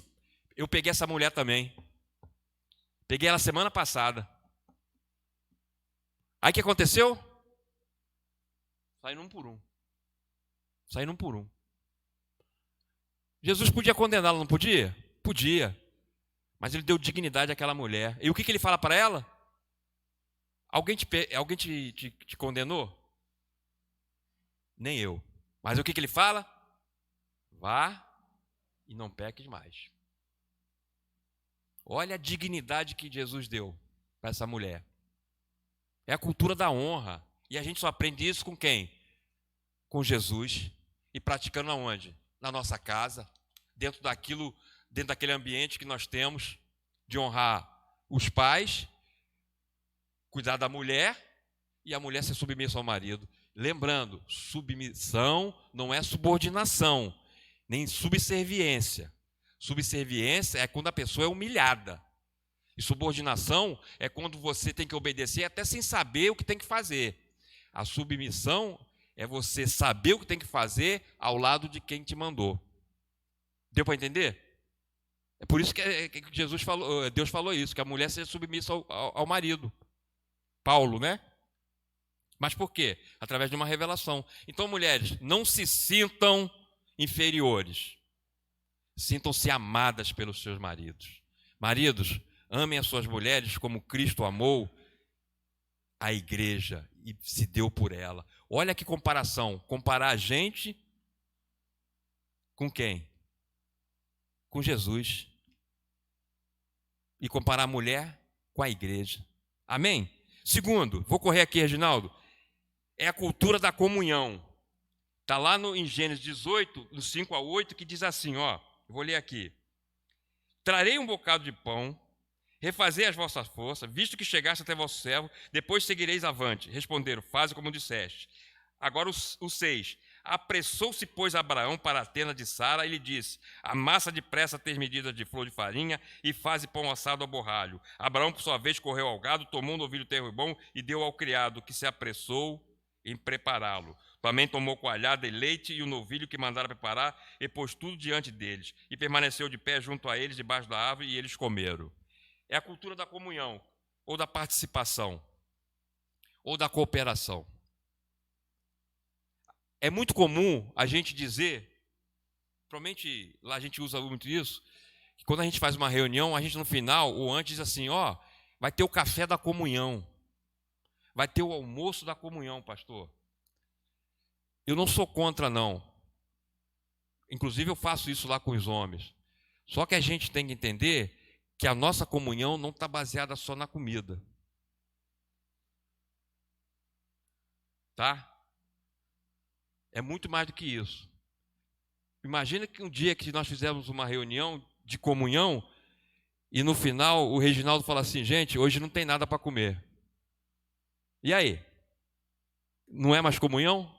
[SPEAKER 1] eu peguei essa mulher também. Peguei ela semana passada. Aí o que aconteceu? Saíram um por um. Saíram um por um. Jesus podia condená-la, não podia? Podia. Mas ele deu dignidade àquela mulher. E o que ele fala para ela? Alguém te condenou? Nem eu. Mas o que ele fala? Vá e não peques mais. Olha a dignidade que Jesus deu para essa mulher. É a cultura da honra. E a gente só aprende isso com quem? Com Jesus. E praticando aonde? Na nossa casa, dentro daquele ambiente que nós temos, de honrar os pais, cuidar da mulher e a mulher ser submissa ao marido. Lembrando, submissão não é subordinação, nem subserviência. Subserviência é quando a pessoa é humilhada. E subordinação é quando você tem que obedecer até sem saber o que tem que fazer. A submissão é você saber o que tem que fazer ao lado de quem te mandou. Deu para entender? É por isso que Deus falou isso, que a mulher seja submissa ao marido. Paulo, né? Mas por quê? Através de uma revelação. Então, mulheres, não se sintam inferiores. Sintam-se amadas pelos seus maridos. Maridos, amem as suas mulheres como Cristo amou a igreja e se deu por ela. Olha que comparação. Comparar a gente com quem? Com Jesus. E comparar a mulher com a igreja. Amém? Segundo, vou correr aqui, Reginaldo, é a cultura da comunhão. Está lá em Gênesis 18, do 5 a 8, que diz assim, ó, eu vou ler aqui. Trarei um bocado de pão, refazei as vossas forças, visto que chegaste até vosso servo, depois seguireis avante. Responderam: faze como disseste. Agora o 6. Apressou-se, pois, Abraão para a tenda de Sara e lhe disse: amassa depressa 3 medidas de flor de farinha e faze pão assado ao borralho. Abraão, por sua vez, correu ao gado, tomou um novilho tenro e bom e deu ao criado, que se apressou em prepará-lo. Também tomou coalhada e leite e o novilho que mandara preparar e pôs tudo diante deles. E permaneceu de pé junto a eles, debaixo da árvore, e eles comeram. É a cultura da comunhão, ou da participação, ou da cooperação. É muito comum a gente dizer, provavelmente lá a gente usa muito isso, que quando a gente faz uma reunião, a gente no final, ou antes, diz assim, ó, vai ter o café da comunhão, vai ter o almoço da comunhão, pastor. Eu não sou contra, não. Inclusive eu faço isso lá com os homens. Só que a gente tem que entender que a nossa comunhão não está baseada só na comida. Tá? É muito mais do que isso. Imagina que um dia que nós fizemos uma reunião de comunhão e no final o Reginaldo fala assim: gente, hoje não tem nada para comer. E aí? Não é mais comunhão?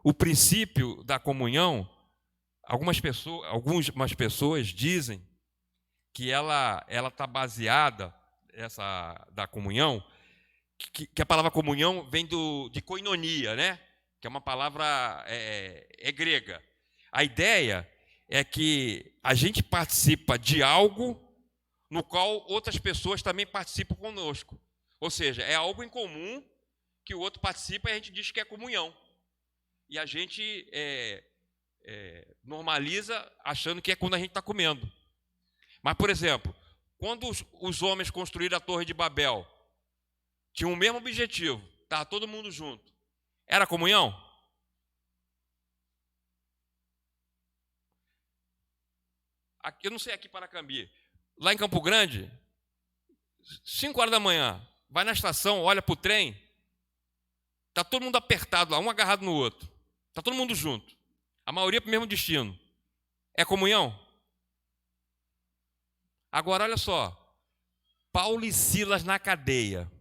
[SPEAKER 1] O princípio da comunhão, algumas pessoas dizem que ela está baseada, essa da comunhão, que a palavra comunhão vem de koinonia, né? Que é uma palavra grega. A ideia é que a gente participa de algo no qual outras pessoas também participam conosco. Ou seja, é algo em comum que o outro participa e a gente diz que é comunhão. E a gente normaliza achando que é quando a gente está comendo. Mas, por exemplo, quando os homens construíram a Torre de Babel, tinham o mesmo objetivo, estava todo mundo junto. Era comunhão? Aqui, eu não sei aqui para Paracambi. Lá em Campo Grande, 5 horas da manhã, vai na estação, olha para o trem, está todo mundo apertado lá, um agarrado no outro. Está todo mundo junto. A maioria para o mesmo destino. É comunhão? Agora, olha só. Paulo e Silas na cadeia.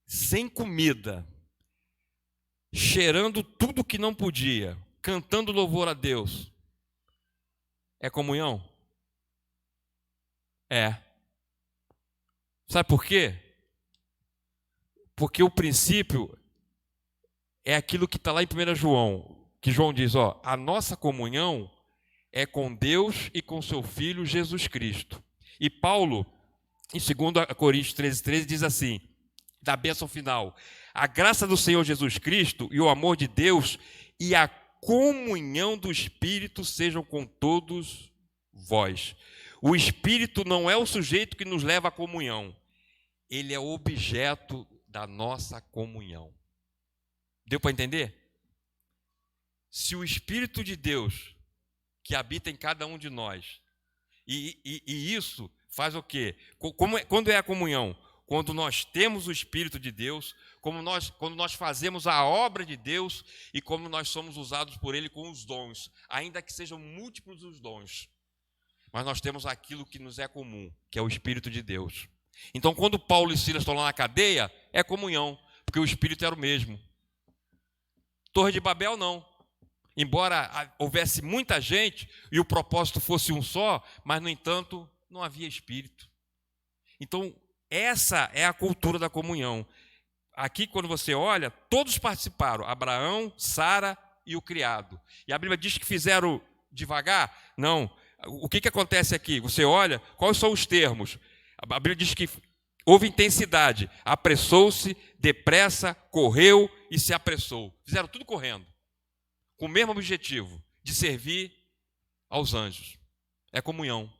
[SPEAKER 1] Sem comida. Cheirando tudo que não podia. Cantando louvor a Deus. É comunhão? É. Sabe por quê? Porque o princípio é aquilo que está lá em 1 João, que João diz, a nossa comunhão é com Deus e com seu Filho Jesus Cristo. E Paulo, em 2 Coríntios 13, diz assim, da bênção final, a graça do Senhor Jesus Cristo e o amor de Deus e a comunhão do Espírito sejam com todos vós. O Espírito não é o sujeito que nos leva à comunhão, ele é o objeto da nossa comunhão. Deu para entender? Se o Espírito de Deus, que habita em cada um de nós, e isso faz o quê? Quando é a comunhão? Quando nós temos o Espírito de Deus, quando nós fazemos a obra de Deus e como nós somos usados por Ele com os dons, ainda que sejam múltiplos os dons. Mas nós temos aquilo que nos é comum, que é o Espírito de Deus. Então, quando Paulo e Silas estão lá na cadeia, é comunhão, porque o Espírito era o mesmo. Torre de Babel, não. Embora houvesse muita gente e o propósito fosse um só, mas, no entanto, não havia Espírito. Então, essa é a cultura da comunhão. Aqui, quando você olha, todos participaram. Abraão, Sara e o criado. E a Bíblia diz que fizeram devagar? Não. O que acontece aqui? Você olha, quais são os termos? A Bíblia diz que houve intensidade. Apressou-se, depressa, correu e se apressou. Fizeram tudo correndo. Com o mesmo objetivo, de servir aos anjos. É comunhão.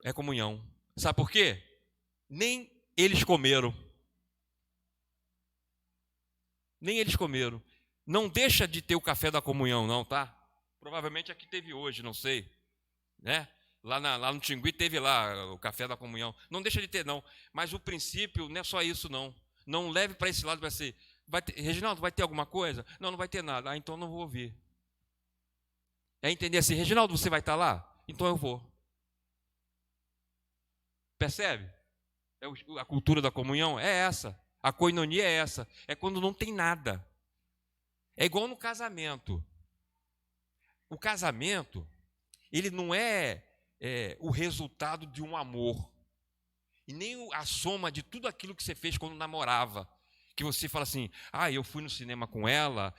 [SPEAKER 1] É comunhão. Sabe por quê? Nem eles comeram. Nem eles comeram. Não deixa de ter o café da comunhão, não, tá? Provavelmente aqui teve hoje, não sei. Né? Lá no Tingui teve lá o café da comunhão. Não deixa de ter, não. Mas o princípio não é só isso, não. Não leve para esse lado, vai ser... Reginaldo, vai ter alguma coisa? Não, não vai ter nada. Então não vou ouvir. É entender assim, Reginaldo, você vai estar lá? Então eu vou. Percebe? A cultura da comunhão é essa. A koinonia é essa. É quando não tem nada. É igual no casamento. O casamento, ele não é o resultado de um amor. E nem a soma de tudo aquilo que você fez quando namorava. Que você fala assim, eu fui no cinema com ela,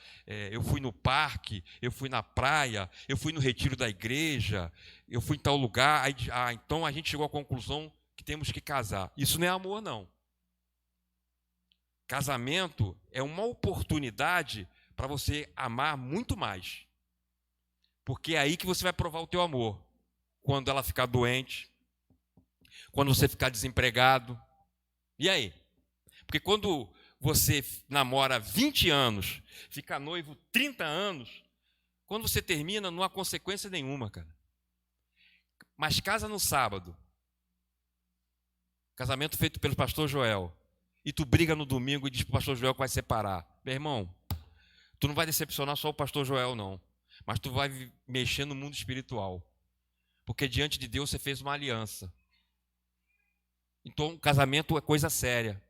[SPEAKER 1] eu fui no parque, eu fui na praia, eu fui no retiro da igreja, eu fui em tal lugar, então a gente chegou à conclusão que temos que casar. Isso não é amor, não. Casamento é uma oportunidade para você amar muito mais. Porque é aí que você vai provar o teu amor. Quando ela ficar doente, quando você ficar desempregado. E aí? Porque quando você namora 20 anos, fica noivo 30 anos, quando você termina, não há consequência nenhuma, cara. mas casa no sábado, casamento feito pelo pastor Joel, e tu briga no domingo e diz para o pastor Joel que vai separar. Meu irmão, tu não vai decepcionar só o pastor Joel, não, mas tu vai mexer no mundo espiritual, porque diante de Deus você fez uma aliança. Então, casamento é coisa séria.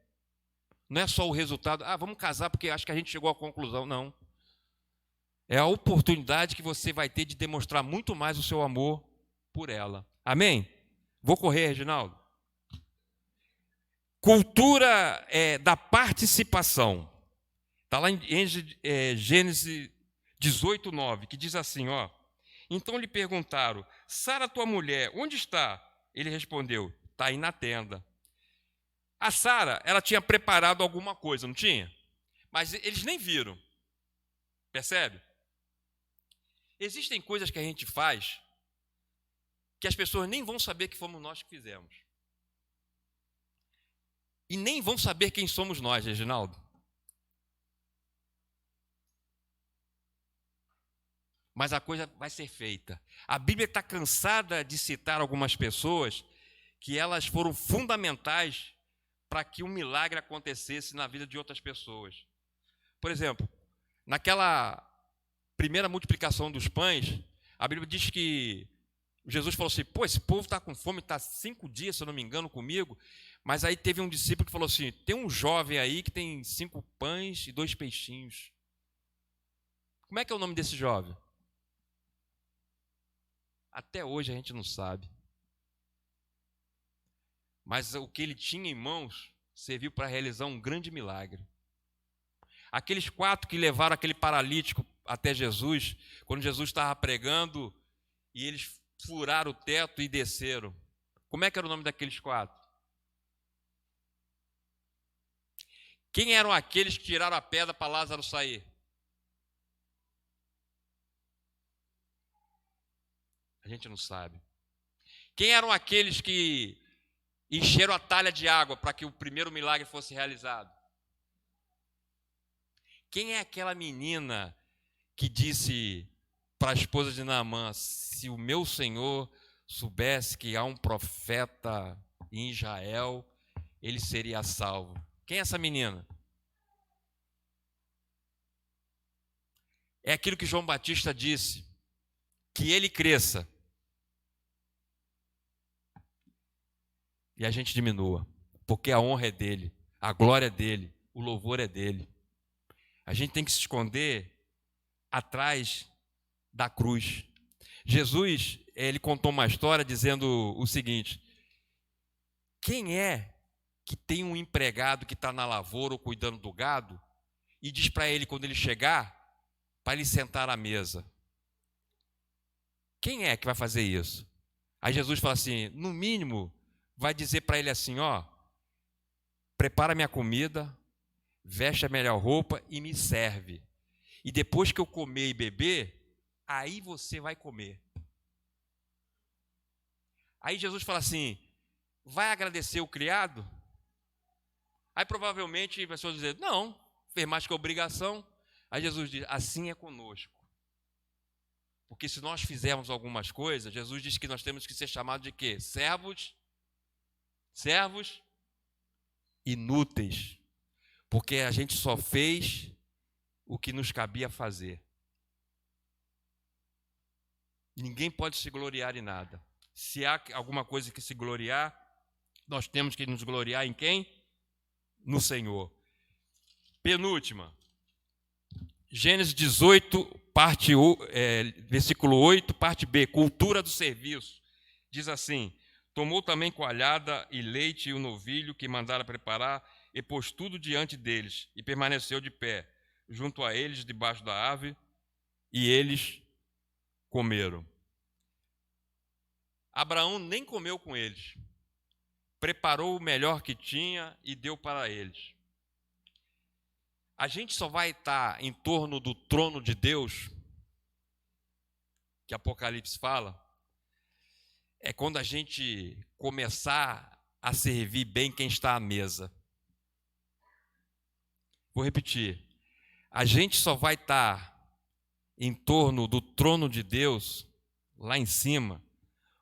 [SPEAKER 1] Não é só o resultado, vamos casar porque acho que a gente chegou à conclusão, não. É a oportunidade que você vai ter de demonstrar muito mais o seu amor por ela. Amém? Vou correr, Reginaldo. Cultura da participação. Está lá em Gênesis 18, 9, que diz assim, ó. Então lhe perguntaram, Sara, tua mulher, onde está? Ele respondeu, está aí na tenda. A Sara, ela tinha preparado alguma coisa, não tinha? Mas eles nem viram. Percebe? Existem coisas que a gente faz que as pessoas nem vão saber que fomos nós que fizemos. E nem vão saber quem somos nós, Reginaldo. Mas a coisa vai ser feita. A Bíblia está cansada de citar algumas pessoas que elas foram fundamentais para que um milagre acontecesse na vida de outras pessoas. Por exemplo, naquela primeira multiplicação dos pães, a Bíblia diz que Jesus falou assim, esse povo está com fome, está 5 dias, se eu não me engano, comigo. Mas aí teve um discípulo que falou assim, tem um jovem aí que tem 5 pães e 2 peixinhos. Como é que é o nome desse jovem? Até hoje a gente não sabe. Mas o que ele tinha em mãos serviu para realizar um grande milagre. Aqueles 4 que levaram aquele paralítico até Jesus, quando Jesus estava pregando, e eles furaram o teto e desceram. Como é que era o nome daqueles 4? Quem eram aqueles que tiraram a pedra para Lázaro sair? A gente não sabe. Quem eram aqueles que encheram a talha de água para que o primeiro milagre fosse realizado? Quem é aquela menina que disse para a esposa de Naamã, se o meu senhor soubesse que há um profeta em Israel, ele seria salvo? Quem é essa menina? É aquilo que João Batista disse, que ele cresça e a gente diminua, porque a honra é dele, a glória é dele, o louvor é dele. A gente tem que se esconder atrás da cruz. Jesus, ele contou uma história dizendo o seguinte, quem é que tem um empregado que está na lavoura ou cuidando do gado e diz para ele, quando ele chegar, para ele sentar à mesa? Quem é que vai fazer isso? Aí Jesus fala assim, no mínimo, vai dizer para ele assim, prepara minha comida, veste a melhor roupa e me serve. E depois que eu comer e beber, aí você vai comer. Aí Jesus fala assim, vai agradecer o criado? Aí provavelmente as pessoas vão dizer, não, fez mais que obrigação. Aí Jesus diz, assim é conosco. Porque se nós fizermos algumas coisas, Jesus diz que nós temos que ser chamados de quê? Servos inúteis. Porque a gente só fez o que nos cabia fazer. Ninguém pode se gloriar em nada. Se há alguma coisa que se gloriar, nós temos que nos gloriar em quem? No Senhor. Penúltima. Gênesis 18, versículo 8, parte B, cultura do serviço. Diz assim, tomou também coalhada e leite e o novilho que mandara preparar e pôs tudo diante deles e permaneceu de pé, junto a eles, debaixo da árvore, e eles comeram. Abraão nem comeu com eles, preparou o melhor que tinha e deu para eles. A gente só vai estar em torno do trono de Deus, que Apocalipse fala, é quando a gente começar a servir bem quem está à mesa. Vou repetir. A gente só vai estar em torno do trono de Deus, lá em cima,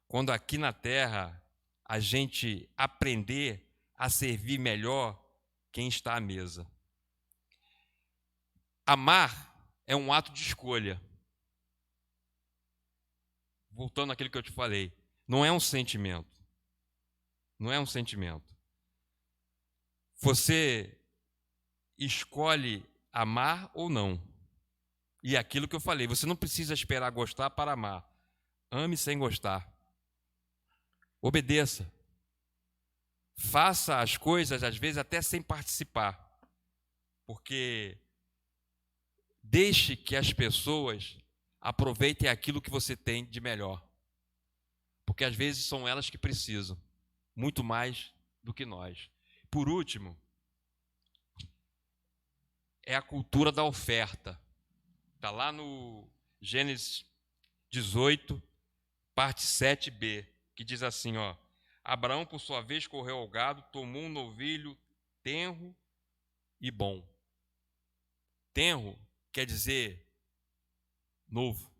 [SPEAKER 1] quando aqui na terra a gente aprender a servir melhor quem está à mesa. Amar é um ato de escolha. Voltando àquilo que eu te falei, não é um sentimento. Não é um sentimento. Você escolhe amar ou não. E é aquilo que eu falei, você não precisa esperar gostar para amar. Ame sem gostar. Obedeça. Faça as coisas, às vezes, até sem participar. Porque deixe que as pessoas aproveitem aquilo que você tem de melhor. Porque às vezes são elas que precisam, muito mais do que nós. Por último, é a cultura da oferta. Está lá no Gênesis 18, parte 7b, que diz assim, ó: Abraão, por sua vez, correu ao gado, tomou um novilho tenro e bom. Tenro quer dizer novo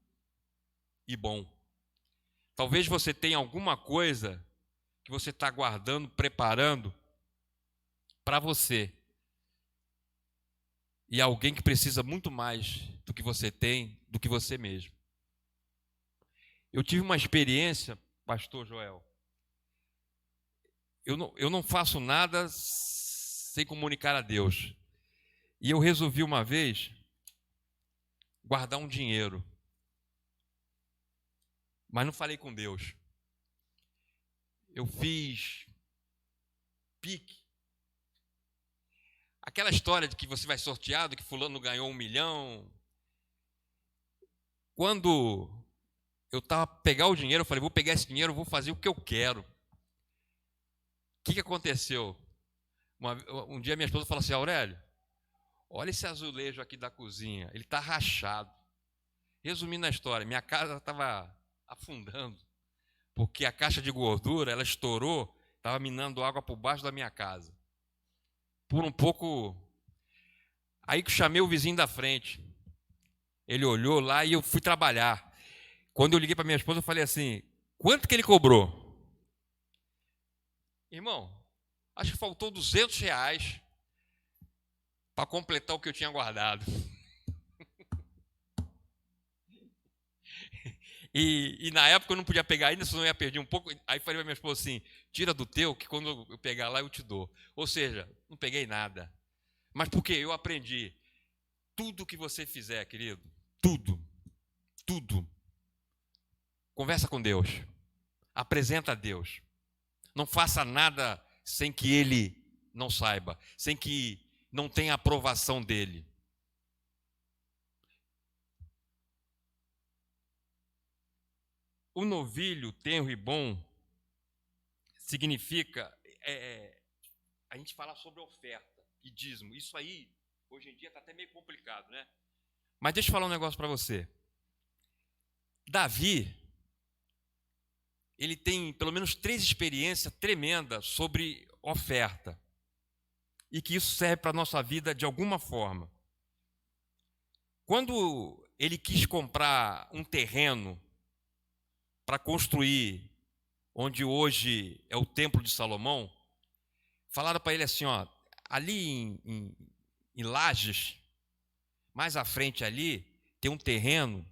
[SPEAKER 1] e bom. Talvez você tenha alguma coisa que você está guardando, preparando para você. E alguém que precisa muito mais do que você tem, do que você mesmo. Eu tive uma experiência, pastor Joel. Eu não faço nada sem comunicar a Deus. E eu resolvi uma vez guardar um dinheiro. Mas não falei com Deus. Eu fiz pique. Aquela história de que você vai sorteado, que fulano ganhou 1 milhão. Quando eu estava pegar o dinheiro, eu falei, vou pegar esse dinheiro, vou fazer o que eu quero. O que aconteceu? Um dia minha esposa falou assim, Aurélio, olha esse azulejo aqui da cozinha, ele está rachado. Resumindo a história, minha casa estava afundando, porque a caixa de gordura, ela estourou, estava minando água por baixo da minha casa. Por um pouco, aí que eu chamei o vizinho da frente, ele olhou lá e eu fui trabalhar. Quando eu liguei para minha esposa, eu falei assim, quanto que ele cobrou? Irmão, acho que faltou R$200 para completar o que eu tinha guardado. E na época eu não podia pegar ainda, senão eu ia perder um pouco. Aí falei para minha esposa assim, tira do teu, que quando eu pegar lá eu te dou. Ou seja, não peguei nada. Mas por quê? Eu aprendi. Tudo que você fizer, querido, tudo. Conversa com Deus. Apresenta a Deus. Não faça nada sem que Ele não saiba, sem que não tenha aprovação dEle. O novilho tenro e bom significa, a gente falar sobre oferta e dízimo. Isso aí, hoje em dia, está até meio complicado, né? Mas deixa eu falar um negócio para você. Davi, ele tem pelo menos 3 experiências tremendas sobre oferta. E que isso serve para a nossa vida de alguma forma. Quando ele quis comprar um terreno para construir onde hoje é o Templo de Salomão, falaram para ele assim, ó, ali em Lages, mais à frente ali, tem um terreno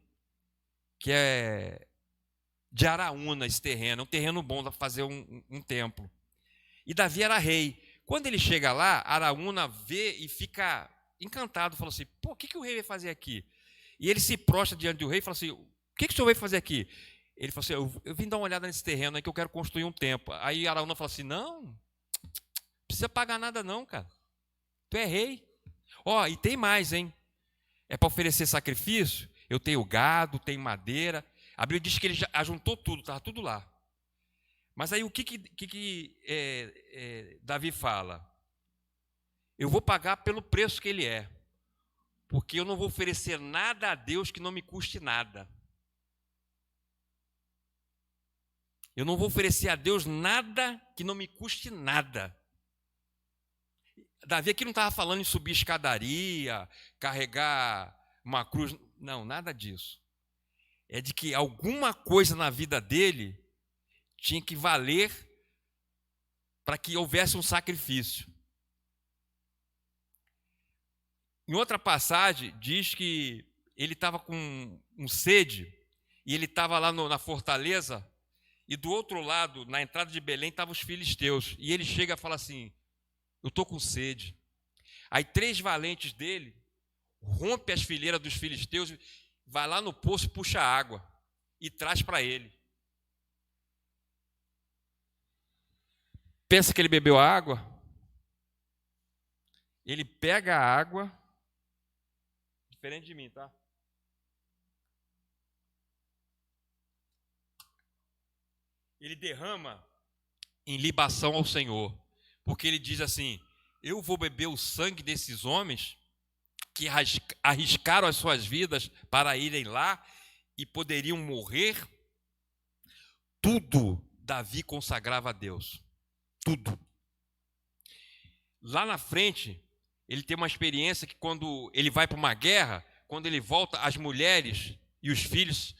[SPEAKER 1] que é de Araúna, esse terreno, é um terreno bom para fazer um templo. E Davi era rei. Quando ele chega lá, Araúna vê e fica encantado, falou assim, pô, o que o rei vai fazer aqui? E ele se prostra diante do rei e fala assim, o que o senhor veio fazer aqui? Ele falou assim, eu vim dar uma olhada nesse terreno aí que eu quero construir um templo. Aí Araúna falou assim, não precisa pagar nada não, cara. Tu é rei. Ó, e tem mais, hein? É para oferecer sacrifício? Eu tenho gado, tenho madeira. A Bíblia diz que ele já ajuntou tudo, estava tudo lá. Mas aí o que Davi fala? Eu vou pagar pelo preço que ele é. Porque eu não vou oferecer nada a Deus que não me custe nada. Eu não vou oferecer a Deus nada que não me custe nada. Davi aqui não estava falando em subir escadaria, carregar uma cruz. Não, nada disso. É de que alguma coisa na vida dele tinha que valer para que houvesse um sacrifício. Em outra passagem, diz que ele estava com sede, e ele estava lá na fortaleza, e do outro lado, na entrada de Belém, estavam os filisteus. E ele chega e fala assim: eu estou com sede. Aí 3 valentes dele rompe as fileiras dos filisteus, vai lá no poço, puxa água e traz para ele. Pensa que ele bebeu a água? Ele pega a água, diferente de mim, tá? Ele derrama em libação ao Senhor, porque ele diz assim: eu vou beber o sangue desses homens que arriscaram as suas vidas para irem lá e poderiam morrer. Tudo Davi consagrava a Deus, tudo. Lá na frente, ele tem uma experiência que quando ele vai para uma guerra, quando ele volta, as mulheres e os filhos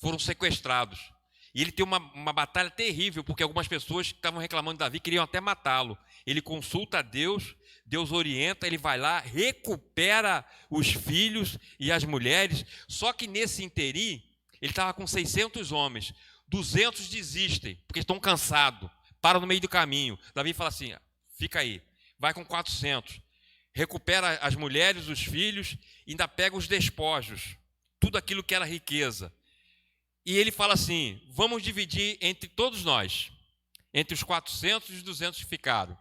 [SPEAKER 1] foram sequestrados. E ele tem uma batalha terrível, porque algumas pessoas que estavam reclamando de Davi queriam até matá-lo. Ele consulta a Deus, Deus orienta, ele vai lá, recupera os filhos e as mulheres. Só que nesse interim, ele estava com 600 homens. 200 desistem, porque estão cansados, param no meio do caminho. Davi fala assim: fica aí, vai com 400. Recupera as mulheres, os filhos, e ainda pega os despojos, tudo aquilo que era riqueza. E ele fala assim: vamos dividir entre todos nós, entre os 400 e os 200 que ficaram.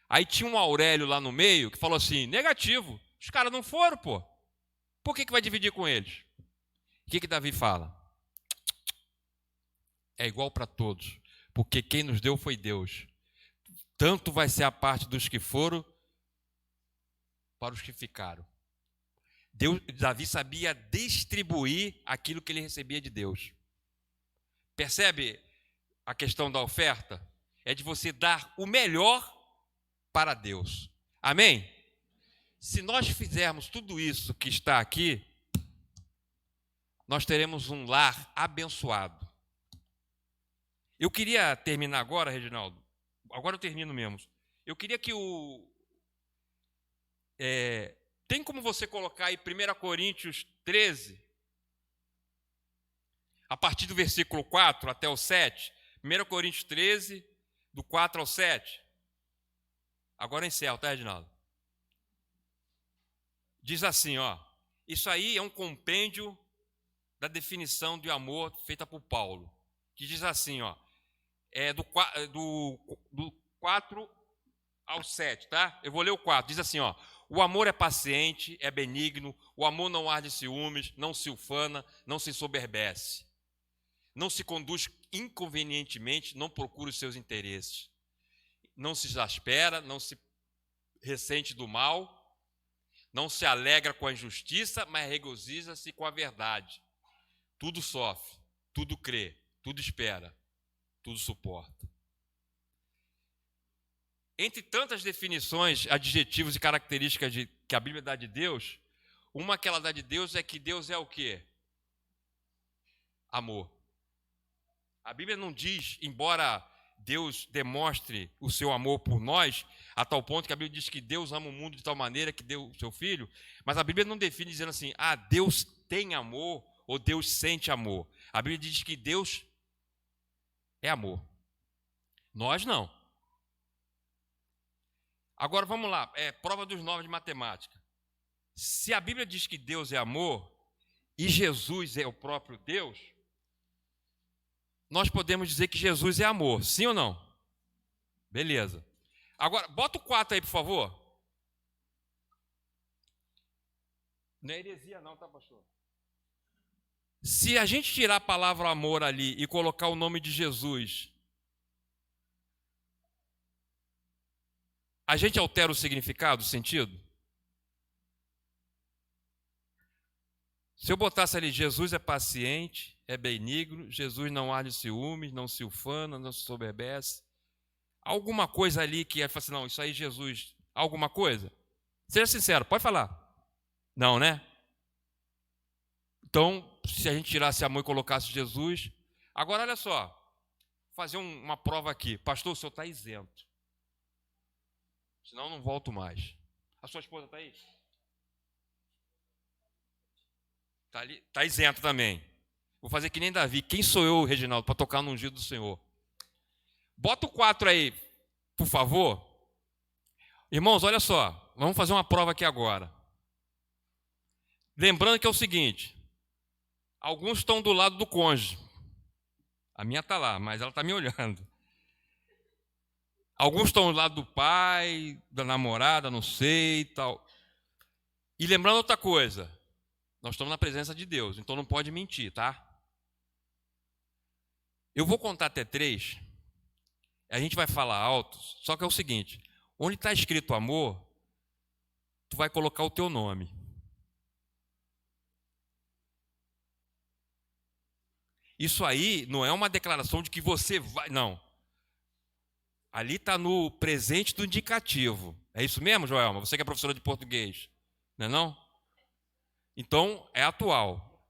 [SPEAKER 1] Aí tinha um Aurélio lá no meio que falou assim: negativo, os caras não foram, pô. Por que vai dividir com eles? O que Davi fala? É igual para todos, porque quem nos deu foi Deus. Tanto vai ser a parte dos que foram para os que ficaram. Davi sabia distribuir aquilo que ele recebia de Deus. Percebe a questão da oferta? É de você dar o melhor para Deus. Amém? Se nós fizermos tudo isso que está aqui, nós teremos um lar abençoado. Eu queria terminar agora, Reginaldo. Agora eu termino mesmo. Eu queria que tem como você colocar aí 1 Coríntios 13, a partir do versículo 4 até o 7? 1 Coríntios 13, do 4 ao 7. Agora eu encerro, tá, Reginaldo? Diz assim, ó. Isso aí é um compêndio da definição de amor feita por Paulo. Que diz assim, ó. Do 4 ao 7, tá? Eu vou ler o 4. Diz assim, ó. O amor é paciente, é benigno, o amor não arde ciúmes, não se ufana, não se ensoberbece, não se conduz inconvenientemente, não procura os seus interesses, não se exaspera, não se ressente do mal, não se alegra com a injustiça, mas regozija-se com a verdade. Tudo sofre, tudo crê, tudo espera, tudo suporta. Entre tantas definições, adjetivos e características que a Bíblia dá de Deus, uma que ela dá de Deus é que Deus é o quê? Amor. A Bíblia não diz, embora Deus demonstre o seu amor por nós, a tal ponto que a Bíblia diz que Deus ama o mundo de tal maneira que deu o seu Filho, mas a Bíblia não define dizendo assim, Deus tem amor ou Deus sente amor. A Bíblia diz que Deus é amor. Nós não. Agora vamos lá, prova dos 9 de matemática. Se a Bíblia diz que Deus é amor e Jesus é o próprio Deus, nós podemos dizer que Jesus é amor, sim ou não? Beleza. Agora, bota o 4 aí, por favor. Não é heresia não, tá, pastor? Se a gente tirar a palavra amor ali e colocar o nome de Jesus, a gente altera o significado, o sentido? Se eu botasse ali, Jesus é paciente, é benigno, Jesus não arde ciúmes, não se ufana, não se soberbece. Alguma coisa ali que é assim, não, isso aí Jesus, alguma coisa? Seja sincero, pode falar. Não, né? Então, se a gente tirasse amor e colocasse Jesus... Agora, olha só. fazer uma prova aqui. Pastor, o senhor está isento. Senão eu não volto mais. A sua esposa está aí? Está ali, está isento também. Vou fazer que nem Davi. Quem sou eu, Reginaldo, para tocar no ungido do Senhor? Bota o 4 aí, por favor. Irmãos, olha só. Vamos fazer uma prova aqui agora. Lembrando que é o seguinte. Alguns estão do lado do cônjuge. A minha está lá, mas ela está me olhando. Alguns estão do lado do pai, da namorada, não sei e tal. E lembrando outra coisa. Nós estamos na presença de Deus, então não pode mentir, tá? Eu vou contar até 3. A gente vai falar alto, só que é o seguinte. Onde está escrito amor, tu vai colocar o teu nome. Isso aí não é uma declaração de que você vai... Não. Ali está no presente do indicativo. É isso mesmo, Joelma? Você que é professora de português. Não é não? Então, é atual.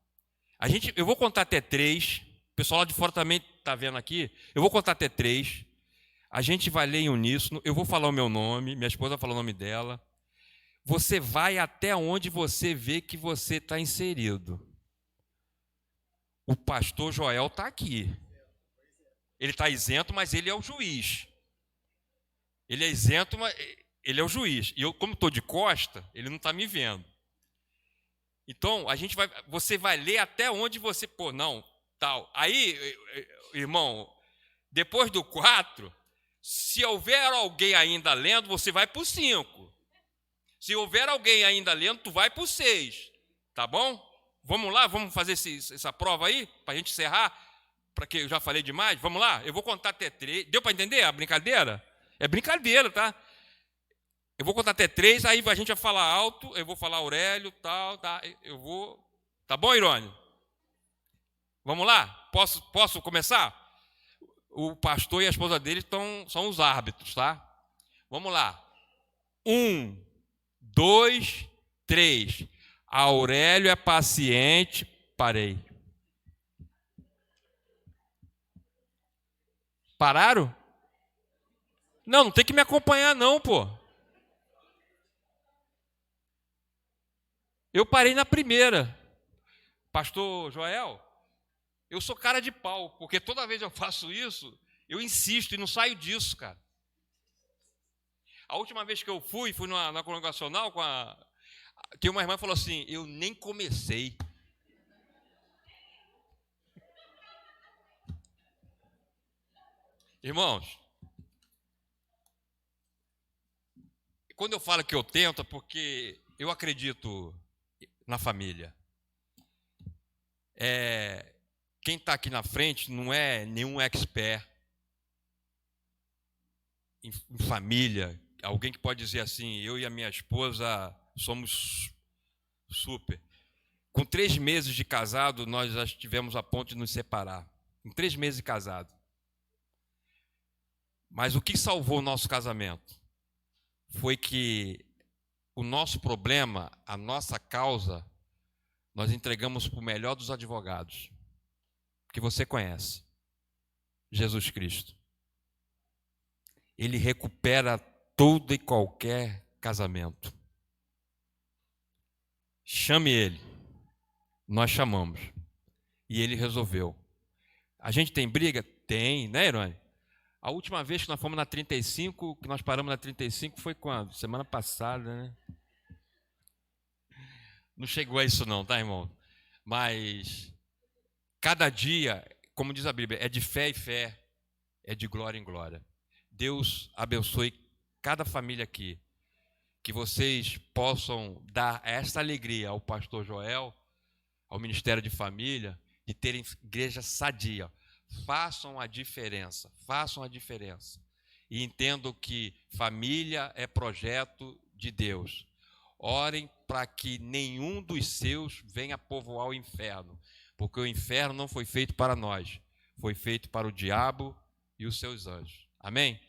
[SPEAKER 1] Eu vou contar até 3. O pessoal lá de fora também está vendo aqui. Eu vou contar até 3. A gente vai ler em uníssono. Eu vou falar o meu nome. Minha esposa vai falar o nome dela. Você vai até onde você vê que você está inserido. O pastor Joel está aqui. Ele está isento, mas ele é o juiz. Ele é isento, mas ele é o juiz. E eu, como estou de costa, ele não está me vendo. Então, você vai ler até onde você... Pô, não, tal. Aí, irmão, depois do 4, se houver alguém ainda lendo, você vai para o 5. Se houver alguém ainda lendo, tu vai para o 6. Tá bom? Vamos lá, vamos fazer essa prova aí, para a gente encerrar, para que eu já falei demais. Vamos lá? Eu vou contar até 3. Deu para entender a brincadeira? É brincadeira, tá? Eu vou contar até 3, aí a gente vai falar alto, eu vou falar Aurélio, tal, tá? Eu vou... Tá bom, Irônio? Vamos lá? Posso começar? O pastor e a esposa dele são os árbitros, tá? Vamos lá. 1, 2, 3. Aurélio é paciente. Parei. Pararam? Não tem que me acompanhar não, pô. Eu parei na primeira. Pastor Joel, eu sou cara de pau, porque toda vez eu faço isso, eu insisto e não saio disso, cara. A última vez que eu fui na congregacional que uma irmã falou assim, eu nem comecei. Irmãos, quando eu falo que eu tento, é porque eu acredito na família. Quem está aqui na frente não é nenhum expert em família, alguém que pode dizer assim, eu e a minha esposa somos super. Com 3 meses de casado, nós já estivemos a ponto de nos separar. Com 3 meses de casado. Mas o que salvou o nosso casamento foi que o nosso problema, a nossa causa, nós entregamos para o melhor dos advogados, que você conhece, Jesus Cristo. Ele recupera todo e qualquer casamento. Chame ele. Nós chamamos. E ele resolveu. A gente tem briga? Tem, né, Irone? A última vez que nós fomos na 35, que nós paramos na 35, foi quando? Semana passada, né? Não chegou a isso não, tá, irmão? Mas cada dia, como diz a Bíblia, é de fé em fé, é de glória em glória. Deus abençoe cada família aqui. Que vocês possam dar essa alegria ao pastor Joel, ao Ministério de Família, de terem igreja sadia. Façam a diferença, façam a diferença. E entendam que família é projeto de Deus. Orem para que nenhum dos seus venha povoar o inferno, porque o inferno não foi feito para nós, foi feito para o diabo e os seus anjos. Amém?